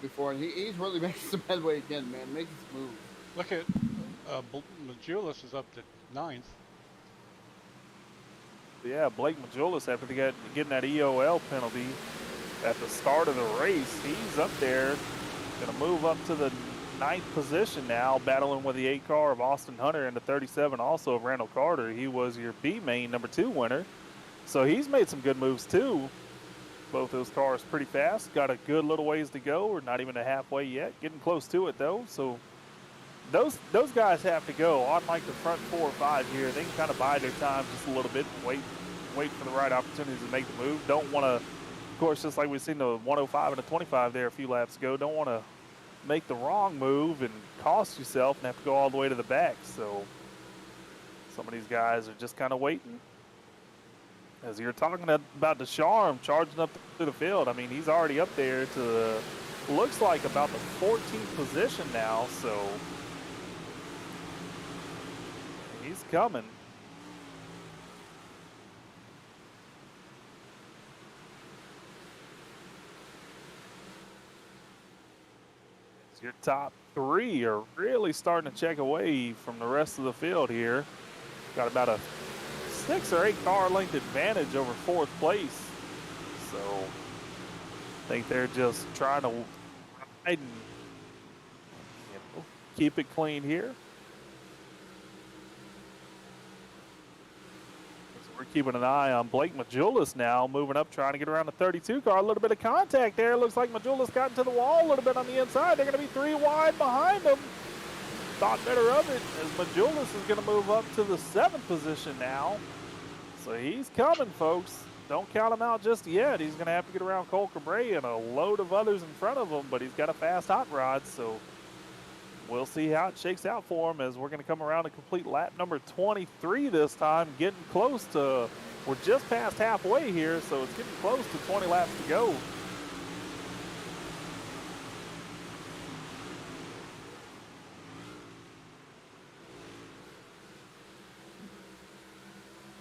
before, and he's really making some headway again, man, making some moves. Look at Majulis is up to 9th. Yeah, Blake Majulis, after getting that EOL penalty at the start of the race, he's up there, going to move up to the ninth position now, battling with the 8 car of Austin Hunter and the 37 also of Randall Carter. He was your B main number 2 winner. So he's made some good moves too. Both those cars pretty fast. Got a good little ways to go. We're not even halfway yet. Getting close to it though. So those guys have to go. Unlike the front 4 or 5 here, they can kind of bide their time just a little bit and wait for the right opportunities to make the move. Don't want to, of course, just like we've seen the 105 and the 25 there a few laps ago, don't want to make the wrong move and cost yourself and have to go all the way to the back. So some of these guys are just kind of waiting. As you're talking about Descharm charging up through the field, I mean, he's already up there to the, looks like about the 14th position now, so he's coming. Your top 3 are really starting to check away from the rest of the field here. Got about a 6 or 8 car length advantage over 4th place. So I think they're just trying to ride and keep it clean here. We're keeping an eye on Blake Majulis now, moving up, trying to get around the 32 car. A little bit of contact there. Looks like Majulis got into the wall a little bit on the inside. They're going to be 3 wide behind him. Thought better of it as Majulis is going to move up to the 7th position now. So he's coming, folks. Don't count him out just yet. He's going to have to get around Cole Cabre and a load of others in front of him, but he's got a fast hot rod, so we'll see how it shakes out for him as we're going to come around and complete lap number 23 this time, getting close to, we're just past halfway here, so it's getting close to 20 laps to go.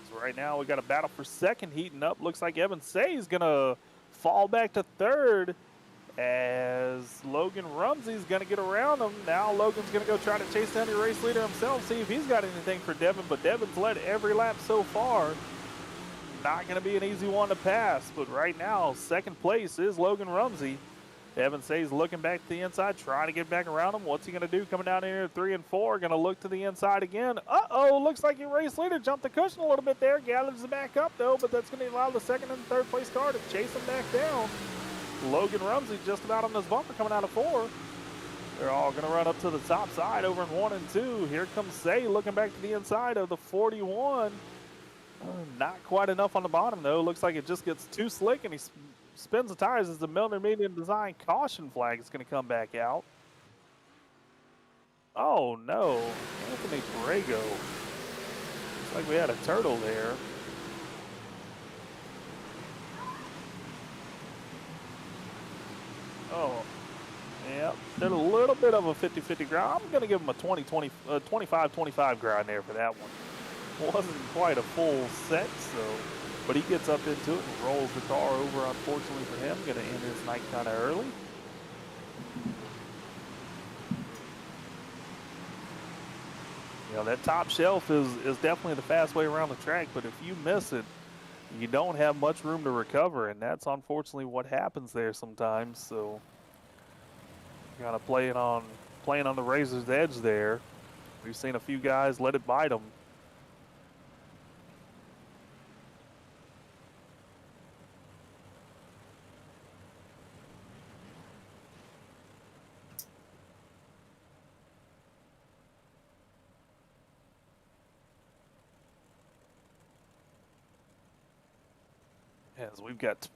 So right now we got a battle for second heating up. Looks like Evan Say is going to fall back to 3rd. As Logan Rumsey's going to get around him. Now Logan's going to go try to chase down the race leader himself, see if he's got anything for Devin, but Devin's led every lap so far. Not going to be an easy one to pass, but right now, 2nd place is Logan Rumsey. Evan Say's looking back to the inside, trying to get back around him. What's he going to do coming down here at 3 and 4? Going to look to the inside again. Uh-oh, looks like your race leader jumped the cushion a little bit there. Gathers it back up, though, but that's going to allow the 2nd and 3rd place car to chase him back down. Logan Rumsey just about on this bumper coming out of 4. They're all going to run up to the top side over in 1 and 2. Here comes Say looking back to the inside of the 41. Not quite enough on the bottom, though. Looks like it just gets too slick, and he spins the tires as the Milner Medium Design caution flag is going to come back out. Oh, no. Anthony Borrego. Looks like we had a turtle there. Oh, yeah, did a little bit of a 50-50 grind. I'm going to give him a 25-25 grind there for that one. Wasn't quite a full set, so, but he gets up into it and rolls the car over, unfortunately for him. Going to end his night kind of early. You know, that top shelf is definitely the fast way around the track, but if you miss it, you don't have much room to recover, and that's unfortunately what happens there sometimes. So kind of playing on the razor's edge there. We've seen a few guys let it bite them. As we've got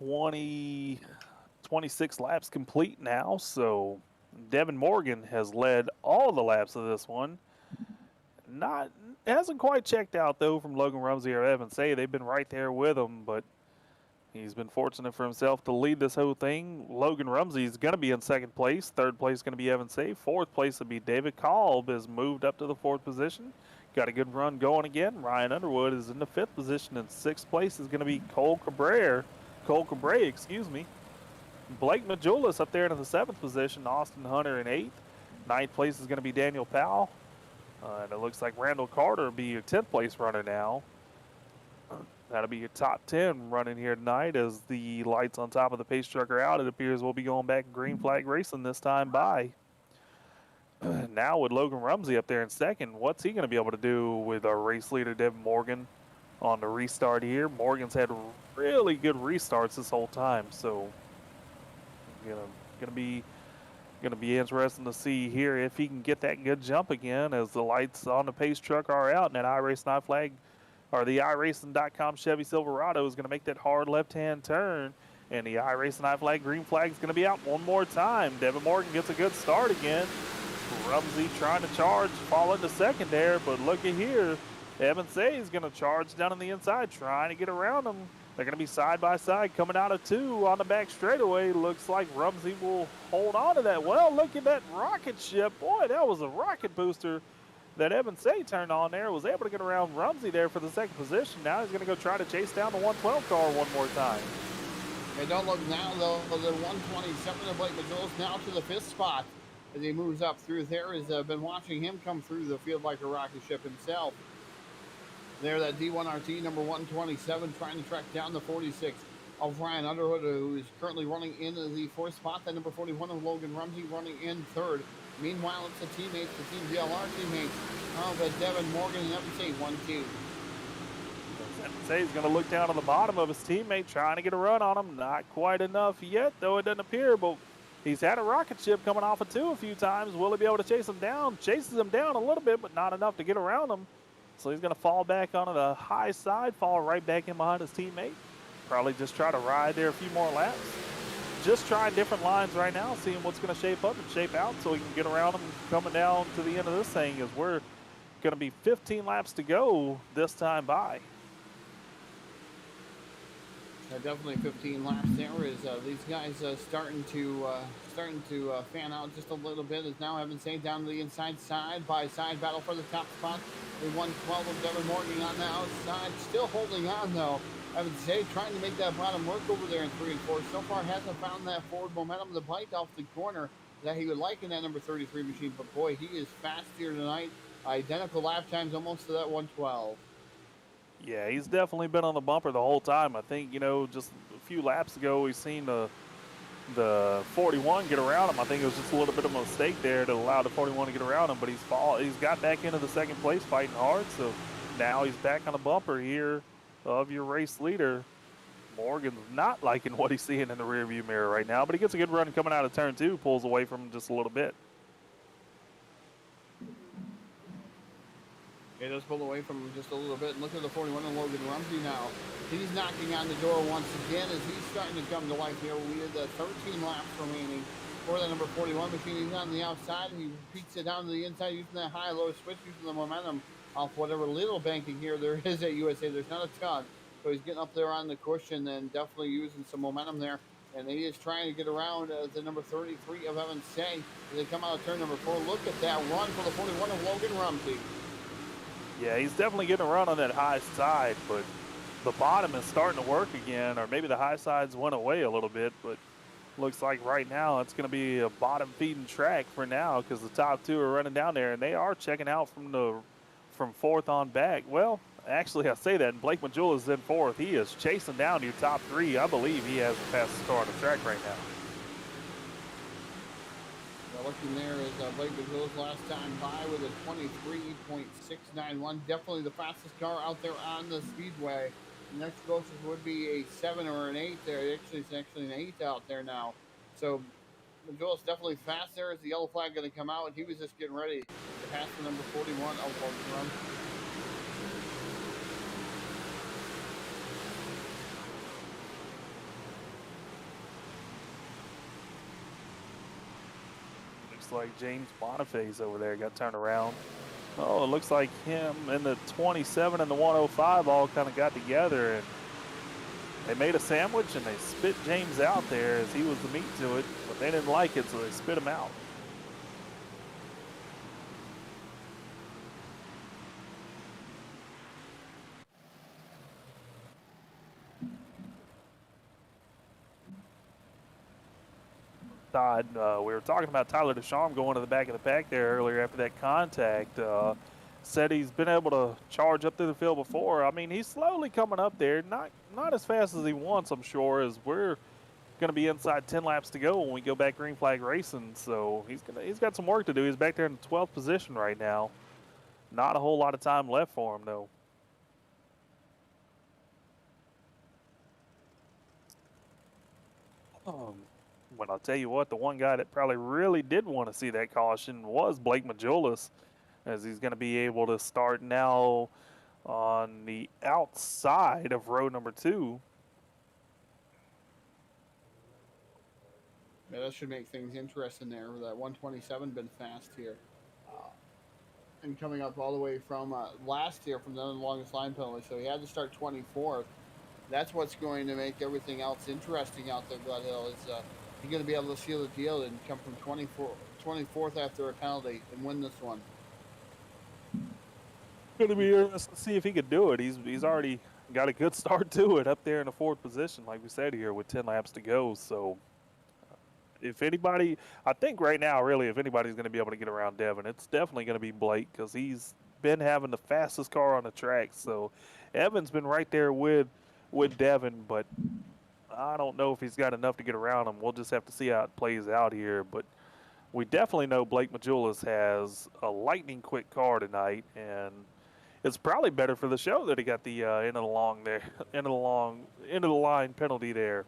26 laps complete now, so Devin Morgan has led all the laps of this one. Hasn't quite checked out though from Logan Rumsey or Evan Say. They've been right there with him, but he's been fortunate for himself to lead this whole thing. Logan Rumsey is going to be in 2nd place. 3rd place is going to be Evan Say. 4th place will be David Kolb, has moved up to the 4th position. Got a good run going again. Ryan Underwood is in the 5th position, and 6th place is going to be Cole Cabre, excuse me. Blake Majulis up there in the 7th position. Austin Hunter in 8th. 9th place is going to be Daniel Powell. And it looks like Randall Carter will be your 10th place runner now. That'll be your top 10 running here tonight as the lights on top of the pace truck are out. It appears we'll be going back green flag racing this time by. Now with Logan Rumsey up there in second, what's he going to be able to do with our race leader, Devin Morgan, on the restart here? Morgan's had really good restarts this whole time, so gonna be interesting to see here if he can get that good jump again as the lights on the pace truck are out, and that iRacing flag, or the iRacing.com Chevy Silverado is going to make that hard left-hand turn, and the iRacing flag green flag is going to be out one more time. Devin Morgan gets a good start again. Rumsey trying to charge, fall into second there, but look at here. Evan Say is going to charge down on the inside, trying to get around him. They're going to be side by side coming out of 2 on the back straightaway. Looks like Rumsey will hold on to that. Well, look at that rocket ship. Boy, that was a rocket booster that Evan Say turned on there. Was able to get around Rumsey there for the second position. Now he's going to go try to chase down the 112 car one more time. Hey, don't look now, though. The 127 of Blake Majoles now to the 5th spot as he moves up through there. Has been watching him come through the field like a rocket ship himself. There, that D1RT number 127 trying to track down the 46 of Ryan Underwood, who is currently running in the 4th spot. That number 41 of Logan Rumsey running in 3rd. Meanwhile, it's the teammates, the Team DLR teammates of Devin Morgan and Evan Say 1-2. Evan Say is going to look down on the bottom of his teammate, trying to get a run on him. Not quite enough yet, though it doesn't appear, but he's had a rocket ship coming off of 2 a few times. Will he be able to chase him down? Chases him down a little bit, but not enough to get around him. So he's going to fall back onto the high side, fall right back in behind his teammate. Probably just try to ride there a few more laps. Just trying different lines right now, seeing what's going to shape up and shape out so he can get around him coming down to the end of this thing, as we're going to be 15 laps to go this time by. Definitely 15 laps there as these guys starting to fan out just a little bit. As now Evan Say down to the inside, side by side battle for the top spot. The 112 of Devin Morgan on the outside, still holding on though. Evan Say trying to make that bottom work over there in 3 and 4. So far hasn't found that forward momentum to bite off the corner that he would like in that number 33 machine. But boy, he is fast here tonight. Identical lap times almost to that 112. Yeah, he's definitely been on the bumper the whole time. I think, just a few laps ago, we've seen the 41 get around him. I think it was just a little bit of a mistake there to allow the 41 to get around him, but he's got back into the second place fighting hard, so now he's back on the bumper here of your race leader. Morgan's not liking what he's seeing in the rearview mirror right now, but he gets a good run coming out of turn 2, pulls away from him just a little bit. He does pull away from him just a little bit. And look at the 41 of Logan Rumsey now. He's knocking on the door once again as he's starting to come to life here. We had 13 laps remaining for the number 41 machine. He's on the outside and he repeats it down to the inside using that high-low switch, using the momentum off whatever little banking here there is at USA. There's not a ton. So he's getting up there on the cushion and definitely using some momentum there. And he is trying to get around the number 33 of Evan Say as they come out of turn number 4. Look at that run for the 41 of Logan Rumsey. Yeah, he's definitely getting a run on that high side, but the bottom is starting to work again, or maybe the high sides went away a little bit, but looks like right now it's going to be a bottom feeding track for now because the top 2 are running down there, and they are checking out from 4th on back. Well, actually, I say that, and Blake Majula is in 4th. He is chasing down your top 3. I believe he has the fastest car on the track right now. Looking there is Blake Majula's last time by with a 23.691. Definitely the fastest car out there on the Speedway. The next closest would be a 7 or an 8 there. Actually, it's actually an 8 out there now. So Majula's definitely fast there. Is the yellow flag going to come out? And he was just getting ready to pass the number 41 of Logan Rumsey. Like James Boniface over there got turned around. Oh, it looks like him and the 27 and the 105 all kind of got together and they made a sandwich and they spit James out there as he was the meat to it, but they didn't like it, so they spit him out. Todd, we were talking about Tyler Deschamps going to the back of the pack there earlier after that contact. Said he's been able to charge up through the field before. I mean, he's slowly coming up there, not as fast as he wants, I'm sure, as we're going to be inside 10 laps to go when we go back green flag racing. So he's got some work to do. He's back there in the 12th position right now. Not a whole lot of time left for him though. But I'll tell you what, the one guy that probably really did want to see that caution was Blake Majulis, as he's going to be able to start now on the outside of row number 2. Yeah, that should make things interesting there. That 127 been fast here. And coming up all the way from last year from the longest line penalty, so he had to start 24th. That's what's going to make everything else interesting out there, Gledhill, is he's going to be able to seal the deal and come from 24th after a penalty and win this one. Going to be interesting to see if he could do it. He's already got a good start to it up there in the 4th position, like we said here, with 10 laps to go. So if anybody, I think right now, really, if anybody's going to be able to get around Devin, it's definitely going to be Blake, because he's been having the fastest car on the track. So Evan's been right there with Devin, but I don't know if he's got enough to get around him. We'll just have to see how it plays out here. But we definitely know Blake Majulis has a lightning quick car tonight, and it's probably better for the show that he got the end of the line penalty there.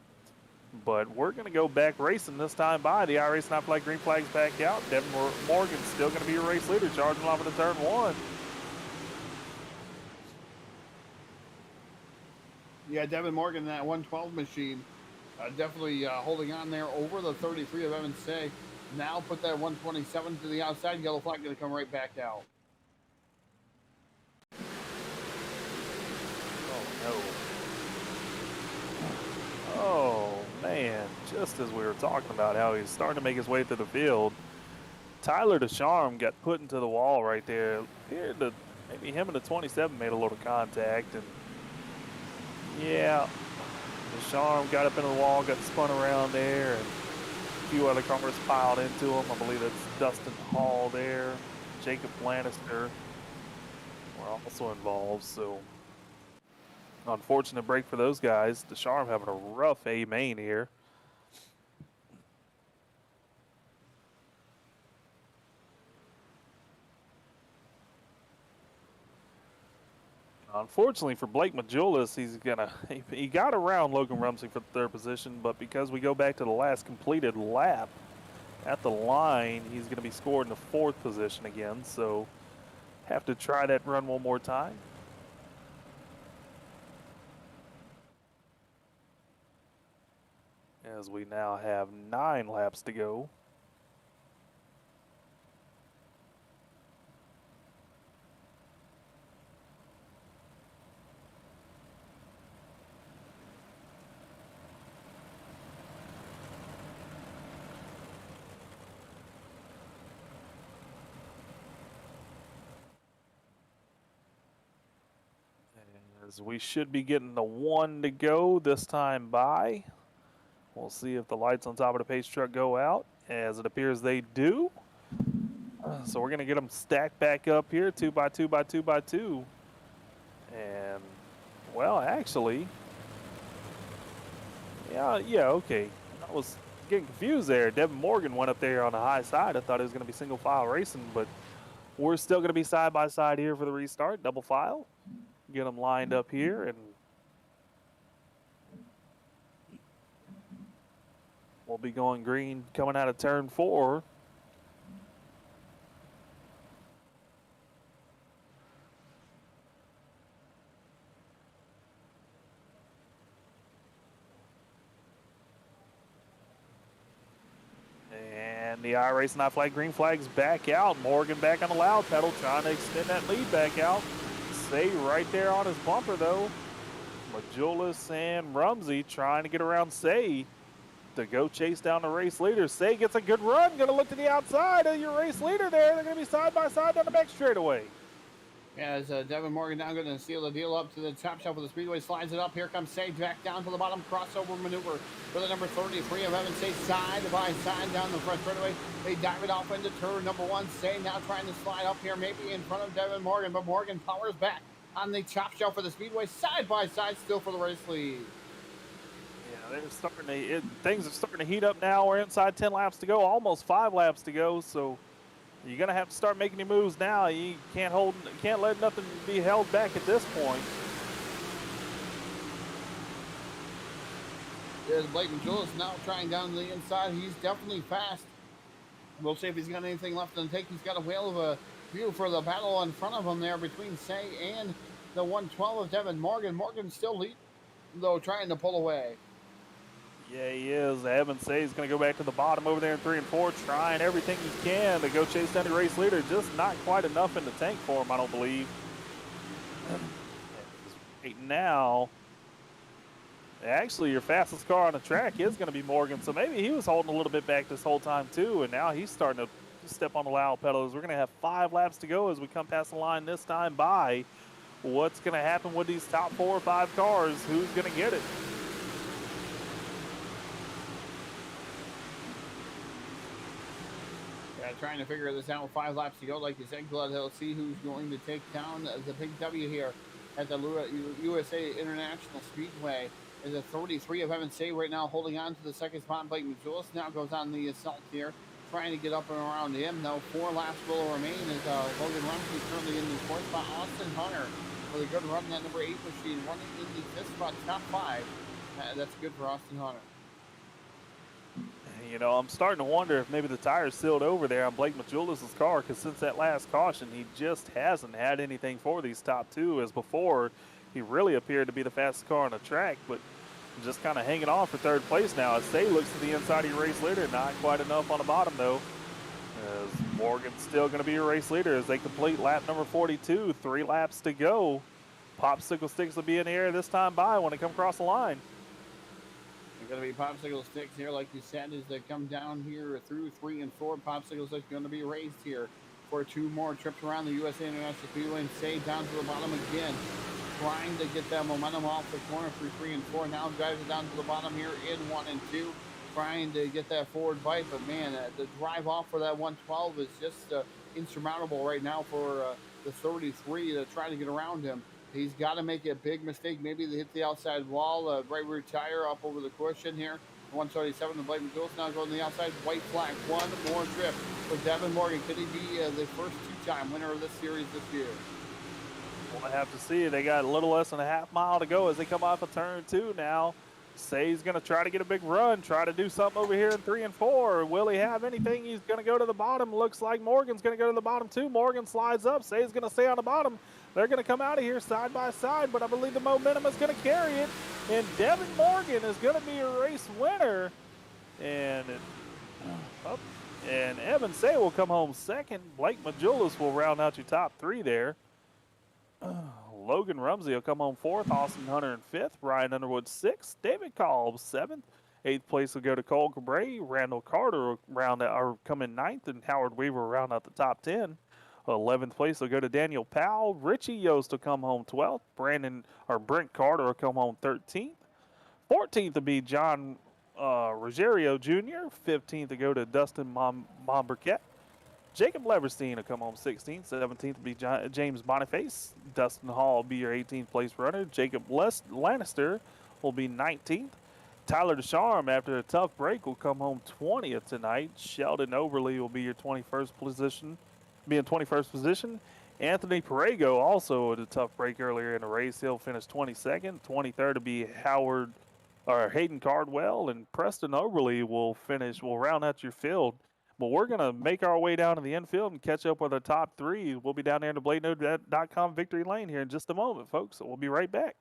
But we're going to go back racing this time by. The iRacing Not Flag green flag's back out. Devin Morgan's still going to be your race leader, charging off into turn 1. Yeah, Devin Morgan, that 112 machine, definitely holding on there over the 33 of Evan Say. Now put that 127 to the outside. Yellow flag going to come right back out. Oh, no. Oh, man. Just as we were talking about how he's starting to make his way through the field, Tyler Descharme got put into the wall right there. Appeared to maybe him and the 27 made a little contact, and yeah, Descharme got up into the wall, got spun around there, and a few other cars piled into him. I believe that's Dustin Hall there. Jacob Lannister were also involved, so unfortunate break for those guys. Descharme having a rough A main here. Unfortunately for Blake Majulis, he got around Logan Rumsey for the 3rd position, but because we go back to the last completed lap at the line, he's going to be scored in the 4th position again, so have to try that run one more time. As we now have 9 laps to go. As we should be getting the 1 to go this time by. We'll see if the lights on top of the pace truck go out, as it appears they do. So we're going to get them stacked back up here, 2 by 2 by 2 by 2. And, well, actually, yeah, okay. I was getting confused there. Devin Morgan went up there on the high side. I thought it was going to be single file racing, but we're still going to be side by side here for the restart, double file. Get them lined up here, and we'll be going green coming out of turn 4. And the iRacing Not Flag green flag's back out. Morgan back on the loud pedal, trying to extend that lead back out. Say right there on his bumper, though. Majulis and Rumsey trying to get around Say to go chase down the race leader. Say gets a good run. Going to look to the outside of your race leader there. They're going to be side by side down the back straightaway. As Devin Morgan now going to seal the deal up to the top shelf of the Speedway, slides it up. Here comes Say back down to the bottom, crossover maneuver for the number 33 of Evan Say, side by side down the front straightaway. They dive it off into turn number 1. Say now trying to slide up here, maybe in front of Devin Morgan, but Morgan powers back on the top shelf of the Speedway, side by side still for the race lead. Yeah, things are starting to heat up now. We're inside 10 laps to go, almost 5 laps to go. So you're gonna have to start making your moves now. You can't let nothing be held back at this point. There's Blake Majulis now trying down the inside. He's definitely fast. We'll see if he's got anything left in the tank. He's got a whale of a view for the battle in front of him there between Say and the 112 of Devin Morgan. Morgan's still lead, though, trying to pull away. Yeah, he is. Evan Say he's going to go back to the bottom over there in 3 and 4, trying everything he can to go chase down the race leader. Just not quite enough in the tank for him, I don't believe. Right now, actually, your fastest car on the track is going to be Morgan, so maybe he was holding a little bit back this whole time too, and now he's starting to step on the loud pedals. We're going to have 5 laps to go as we come past the line this time by. What's going to happen with these top 4 or 5 cars? Who's going to get it? Yeah, trying to figure this out with 5 laps to go. Like you said, Glad, he'll see who's going to take down the big W here at the USA International Speedway. Is a 33 of Evan Say right now holding on to the second spot. Blake Majulis now goes on the assault here, trying to get up and around him. Now 4 laps will remain as Logan Rumsey currently in the 4th spot. Austin Hunter with a good run in that number 8 machine, running in the 5th spot, top 5. That's good for Austin Hunter. You know, I'm starting to wonder if maybe the tire's sealed over there on Blake Majulis' car, because since that last caution, he just hasn't had anything for these top 2, as before he really appeared to be the fastest car on the track, but just kind of hanging on for 3rd place now. As Say looks to the inside of your race leader, not quite enough on the bottom though, as Morgan's still going to be your race leader as they complete lap number 42. 3 laps to go. Popsicle sticks will be in the air this time by when they come across the line. They're going to be popsicle sticks here, like you said, as they come down here through 3 and 4. Popsicle sticks going to be raised here for 2 more trips around the USA International Speedway, and Say down to the bottom again, trying to get that momentum off the corner through 3 and 4. Now driving down to the bottom here in 1 and 2, trying to get that forward bite. But man, the drive off for that 112 is just insurmountable right now for the 33 to try to get around him. He's got to make a big mistake. Maybe they hit the outside wall, right rear tire up over the cushion here. 177 to Blake Majulis now going to the outside. White flag. 1 more trip for Devin Morgan. Could he be the first 2-time winner of this series this year? We'll have to see. They got a little less than a half mile to go as they come off of turn 2 now. Say he's going to try to get a big run, try to do something over here in 3 and 4. Will he have anything? He's going to go to the bottom. Looks like Morgan's going to go to the bottom too. Morgan slides up. Say he's going to stay on the bottom. They're going to come out of here side by side, but I believe the momentum is going to carry it. And Devin Morgan is going to be a race winner. And Evan Say will come home second. Blake Majulis will round out your top 3 there. Logan Rumsey will come home 4th, Austin Hunter in 5th, Ryan Underwood 6th, David Kolb 7th, 8th place will go to Cole Cabray, Randall Carter will come in 9th, and Howard Weaver will round out the top 10. 11th place will go to Daniel Powell, Richie Yost will come home 12th, Brent Carter will come home 13th, 14th will be John Ruggiero Jr., 15th will go to Dustin Momberquette. Jacob Leverstein will come home 16th. 17th will be James Boniface. Dustin Hall will be your 18th place runner. Jacob Lannister will be 19th. Tyler Descharme, after a tough break, will come home 20th tonight. Sheldon Overly will be your 21st position. Anthony Perego, also with a tough break earlier in the race, he'll finish 22nd. 23rd will be Hayden Cardwell, and Preston Overly will round out your field. But we're going to make our way down to the infield and catch up with our top 3. We'll be down there in the BladeNode.com victory lane here in just a moment, folks. So we'll be right back.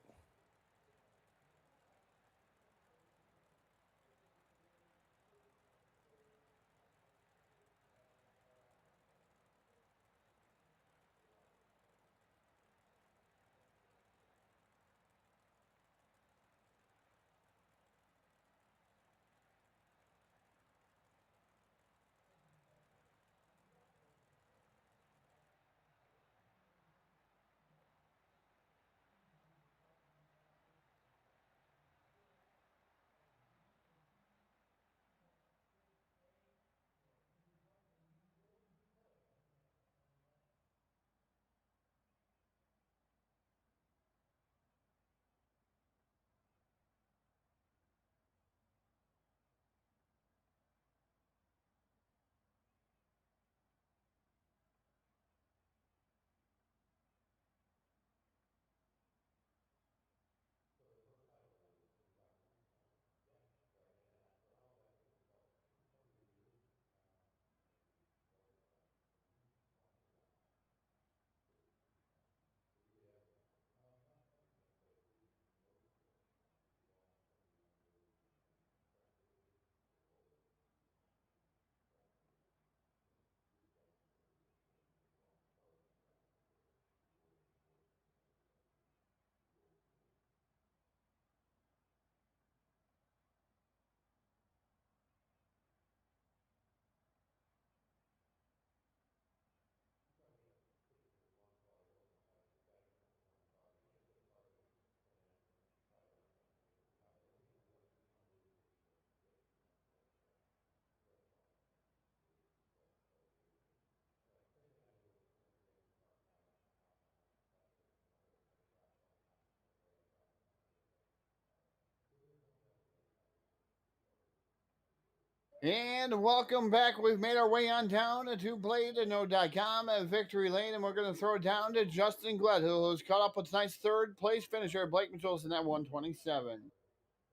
And welcome back. We've made our way on down to PlayToKnow.com at Victory Lane, and we're going to throw it down to Justin Gledhill, who's caught up with tonight's third place finisher, Blake Mitchellson at 127.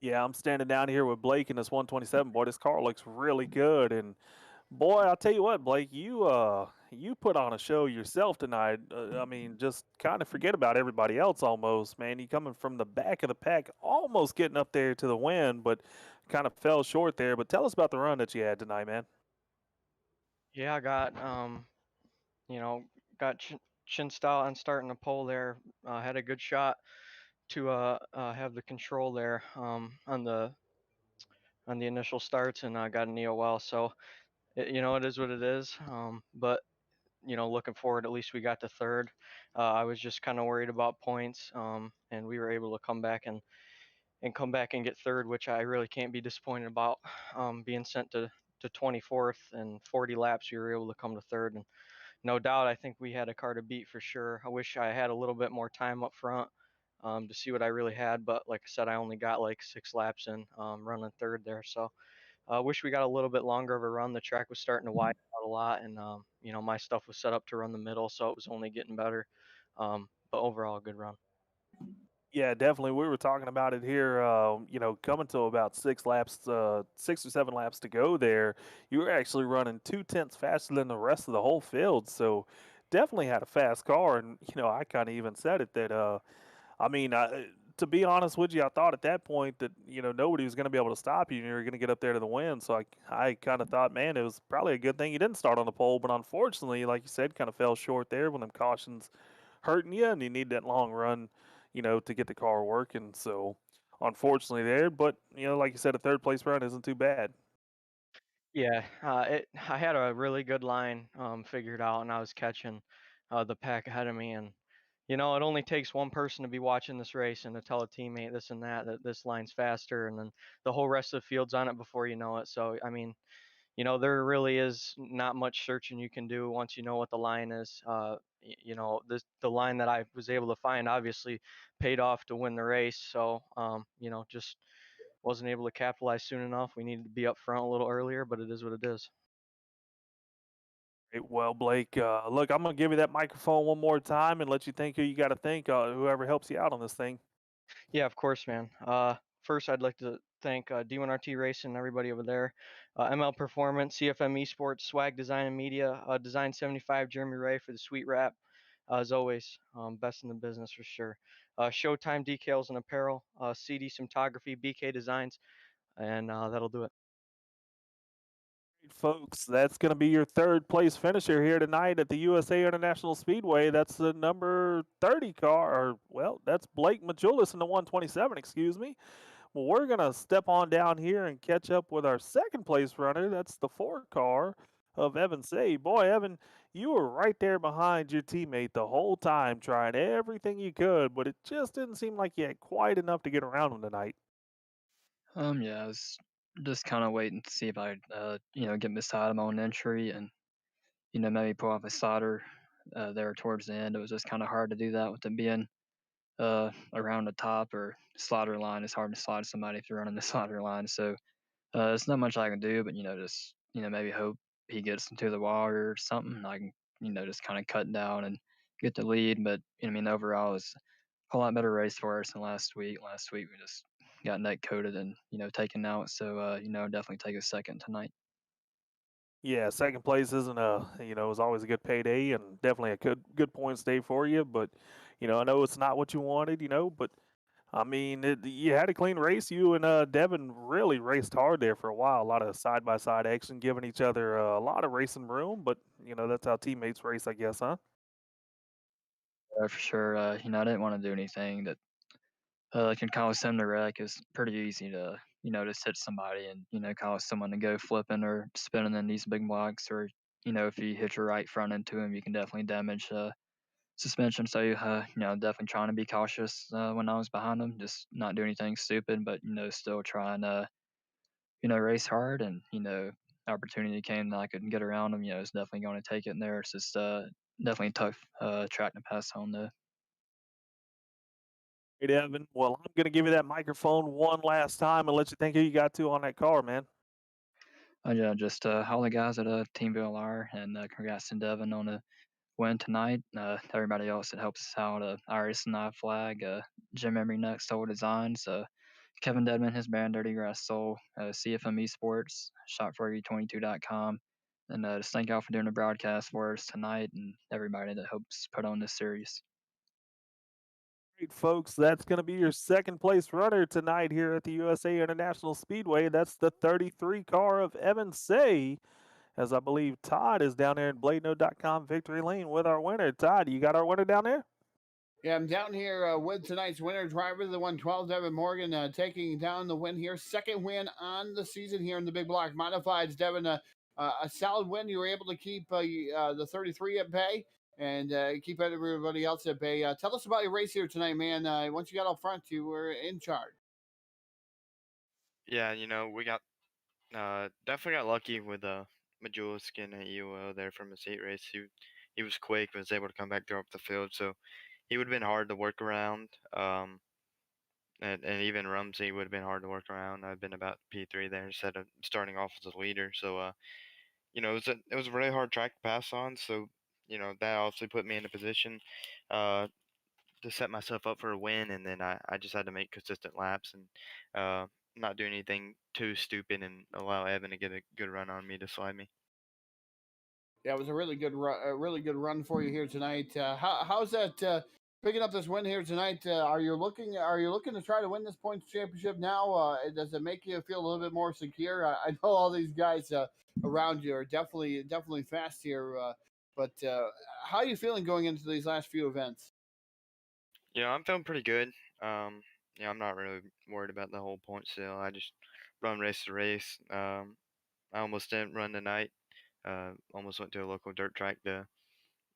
Yeah, I'm standing down here with Blake in this 127. Boy, this car looks really good, and boy, I'll tell you what, Blake, you put on a show yourself tonight. I mean, just kind of forget about everybody else almost, man. You coming from the back of the pack, almost getting up there to the win, but kind of fell short there. But tell us about the run that you had tonight, man. Yeah, I got you know, got chin style and starting the pole there. Had a good shot to have the control there on the initial starts, and I got an EOL. So it is what it is. But looking forward, at least we got to third. I was just kind of worried about points, and we were able to come back and get third, which I really can't be disappointed about. Being sent to 24th and 40 laps, we were able to come to third, and no doubt, I think we had a car to beat for sure. I wish I had a little bit more time up front to see what I really had, but like I said, I only got like 6 laps in running third there. So I wish we got a little bit longer of a run. The track was starting to widen out a lot, and my stuff was set up to run the middle, so it was only getting better. But overall, a good run. Yeah, definitely. We were talking about it here. Coming to about 6 laps, 6 or 7 laps to go. There, you were actually running 2 tenths faster than the rest of the whole field. So, definitely had a fast car. And I kind of even said it that. I mean, to be honest with you, I thought at that point that nobody was going to be able to stop you, and you were going to get up there to the win. So I kind of thought, man, it was probably a good thing you didn't start on the pole. But unfortunately, like you said, kind of fell short there when them cautions hurting you, and you need that long run, to get the car working. So unfortunately there, but like you said, a third place run isn't too bad. Yeah, I had a really good line figured out, and I was catching the pack ahead of me. And it only takes one person to be watching this race and to tell a teammate this and that this line's faster, and then the whole rest of the field's on it before you know it. So I mean, there really is not much searching you can do once you know what the line is. The line that I was able to find obviously paid off to win the race. So just wasn't able to capitalize soon enough. We needed to be up front a little earlier, but it is what it is. Great. Well, Blake, look, I'm gonna give you that microphone one more time and let you think who you got to think. Whoever helps you out on this thing. Yeah, of course, man. First, I'd like to thank D1RT Racing and everybody over there, ML Performance, CFM Esports, Swag Design and Media, Design 75, Jeremy Ray for the sweet wrap. As always, best in the business for sure. Showtime Decals and Apparel, CD Cinematography, BK Designs, and that'll do it. Folks, that's going to be your third place finisher here tonight at the USA International Speedway. That's the number 30 car, or well, that's Blake Majulis in the 127, excuse me. Well, we're going to step on down here and catch up with our second place runner. That's the 4 car of Evan Say. Boy, Evan, you were right there behind your teammate the whole time, trying everything you could, but it just didn't seem like you had quite enough to get around him tonight. Yeah, I was just kind of waiting to see if I'd, get beside him on entry and, maybe pull off a slaughter there towards the end. It was just kind of hard to do that with it being around the top or slaughter line. It's hard to slide somebody if you're running the slaughter line. So there's not much I can do, but, just, maybe hope he gets into the wall or something. I can, just kind of cut down and get the lead. But, overall, it's a whole lot better race for us than last week. Last week, we just got neck coated and, taken out. So, definitely take a second tonight. Yeah, second place isn't is always a good payday and definitely a good points day for you. But, I know it's not what you wanted, but I mean, you had a clean race. You and Devin really raced hard there for a while. A lot of side by side action, giving each other a lot of racing room. But, that's how teammates race, I guess, huh? For sure. I didn't want to do anything that can cause them to wreck. It's pretty easy to, just hit somebody and, cause someone to go flipping or spinning in these big blocks. Or, if you hit your right front into him, you can definitely damage suspension. So, definitely trying to be cautious when I was behind him, just not do anything stupid, but, still try and, race hard. And, opportunity came that I could get around him, it's definitely going to take it in there. It's just definitely a tough track to pass on, though. Hey, Devin. Well, I'm going to give you that microphone one last time and let you think who you got to on that car, man. Yeah, just all the guys at Team VLR, and congrats to Devin on the win tonight. Everybody else that helps us out, Iris and I Flag, Jim Emery Next Soul Designs, Kevin Dedman, his band Dirty Grass Soul, CFM Esports, Shot4E22.com, and just thank y'all for doing the broadcast for us tonight and everybody that helps put on this series. Great, folks. That's going to be your second place runner tonight here at the USA International Speedway. That's the 33 car of Evan Say, as I believe Todd is down there in BladeNode.com Victory Lane with our winner. Todd, you got our winner down there? Yeah, I'm down here with tonight's winner driver, the 112, Devin Morgan, taking down the win here. Second win on the season here in the Big Block Modifieds. Devin, a solid win. You were able to keep the 33 at bay and keep everybody else at bay. Tell us about your race here tonight, man. Once you got up front, you were in charge. Yeah, we got definitely got lucky with Majuliskin at EOL there from his heat race. He was quick, was able to come back through up the field, so he would have been hard to work around. And even Rumsey would have been hard to work around. I've been about P3 there instead of starting off as a leader. So it was a really hard track to pass on. So that obviously put me in a position to set myself up for a win, and then I just had to make consistent laps and not do anything too stupid and allow Evan to get a good run on me to slide me. Yeah, it was a really good run for you here tonight. How's that picking up this win here tonight? Are you looking to try to win this points championship now? Does it make you feel a little bit more secure? I know all these guys around you are definitely fast here, but how are you feeling going into these last few events? I'm feeling pretty good. I'm not really worried about the whole point still. I just run race to race. I almost didn't run tonight. Almost went to a local dirt track to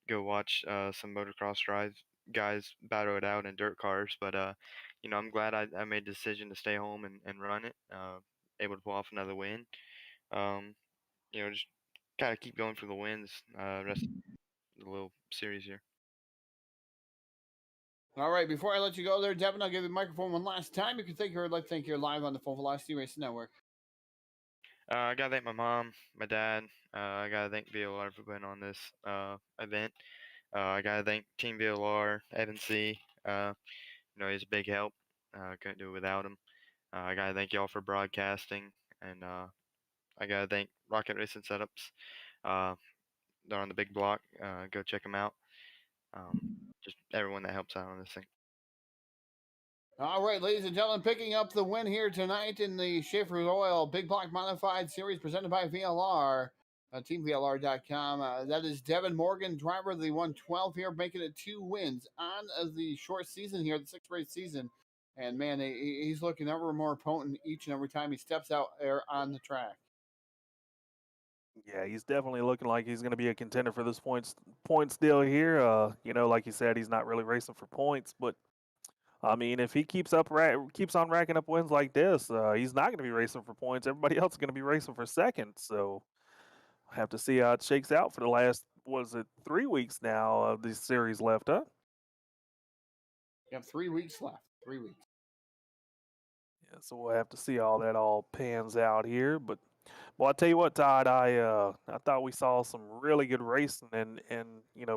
go watch some motocross guys battle it out in dirt cars. But I'm glad I made the decision to stay home and run it. Able to pull off another win. Um, just kind of keep going for the wins. Rest of the little series here. All right, before I let you go there, Devin, I'll give you the microphone one last time. You can thank her. I'd like to thank you live on the Full Velocity Racing Network. I gotta thank my mom, my dad. I gotta thank VLR for putting on this event. I gotta thank Team VLR, Evan C. He's a big help. Couldn't do it without him. I gotta thank y'all for broadcasting, and I gotta thank Rocket Racing Setups. They're on the big block. Go check them out. Just everyone that helps out on this thing. All right, ladies and gentlemen, picking up the win here tonight in the Schaeffer Oil Big Block Modified Series presented by VLR, TeamVLR.com. That is Devin Morgan, driver of the 112 here, making it 2 wins on the short season here, the 6th race season. And man, he's looking ever more potent each and every time he steps out there on the track. Yeah, he's definitely looking like he's going to be a contender for this points deal here. Like you said, he's not really racing for points, but I mean, if he keeps on racking up wins like this, he's not going to be racing for points. Everybody else is going to be racing for second. So I have to see how it shakes out for the last, 3 weeks now of this series left, huh? You have 3 weeks left. 3 weeks. Yeah, so we'll have to see how that all pans out here. But well, I tell you what, Todd, I thought we saw some really good racing, and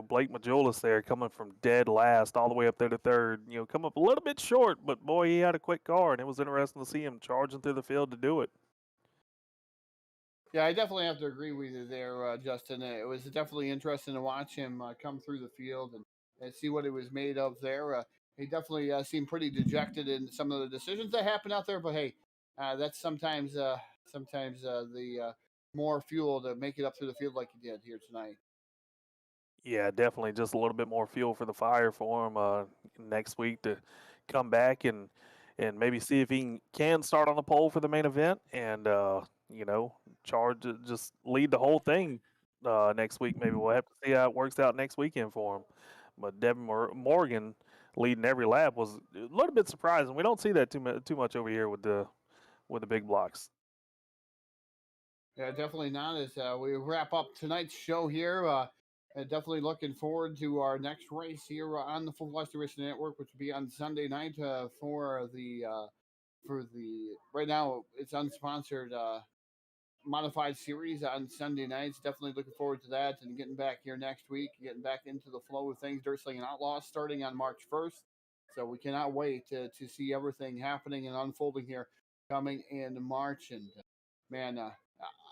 Blake Majulis there coming from dead last all the way up there to third. Come up a little bit short, but boy, he had a quick car, and it was interesting to see him charging through the field to do it. Yeah, I definitely have to agree with you there, Justin. It was definitely interesting to watch him come through the field and see what he was made of there. He definitely seemed pretty dejected in some of the decisions that happened out there, but hey, that's sometimes the more fuel to make it up through the field like he did here tonight. Yeah, definitely just a little bit more fuel for the fire for him next week to come back and maybe see if he can start on the pole for the main event and charge just lead the whole thing next week. Maybe we'll have to see how it works out next weekend for him. But Devin Morgan leading every lap was a little bit surprising. We don't see that too much over here with the big blocks. Yeah, definitely not. As we wrap up tonight's show here, definitely looking forward to our next race here on the Full Velocity Racing Network, which will be on Sunday night for the right now it's unsponsored modified series on Sunday nights. Definitely looking forward to that and getting back here next week, getting back into the flow of things. Dirt Slinging Outlaws starting on March 1st. So we cannot wait to see everything happening and unfolding here coming in March. And man,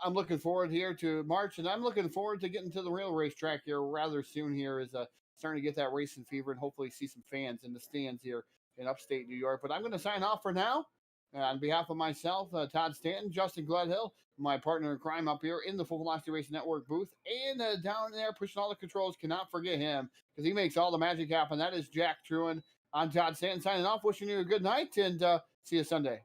I'm looking forward here to March, and I'm looking forward to getting to the real racetrack here rather soon. Here is starting to get that racing fever, and hopefully see some fans in the stands here in upstate New York. But I'm going to sign off for now. On behalf of myself, Todd Stanton, Justin Gledhill, my partner in crime up here in the Full Velocity Racing Network booth, and down there pushing all the controls. Cannot forget him because he makes all the magic happen. That is Jack Truan. I'm Todd Stanton signing off, wishing you a good night, and see you Sunday.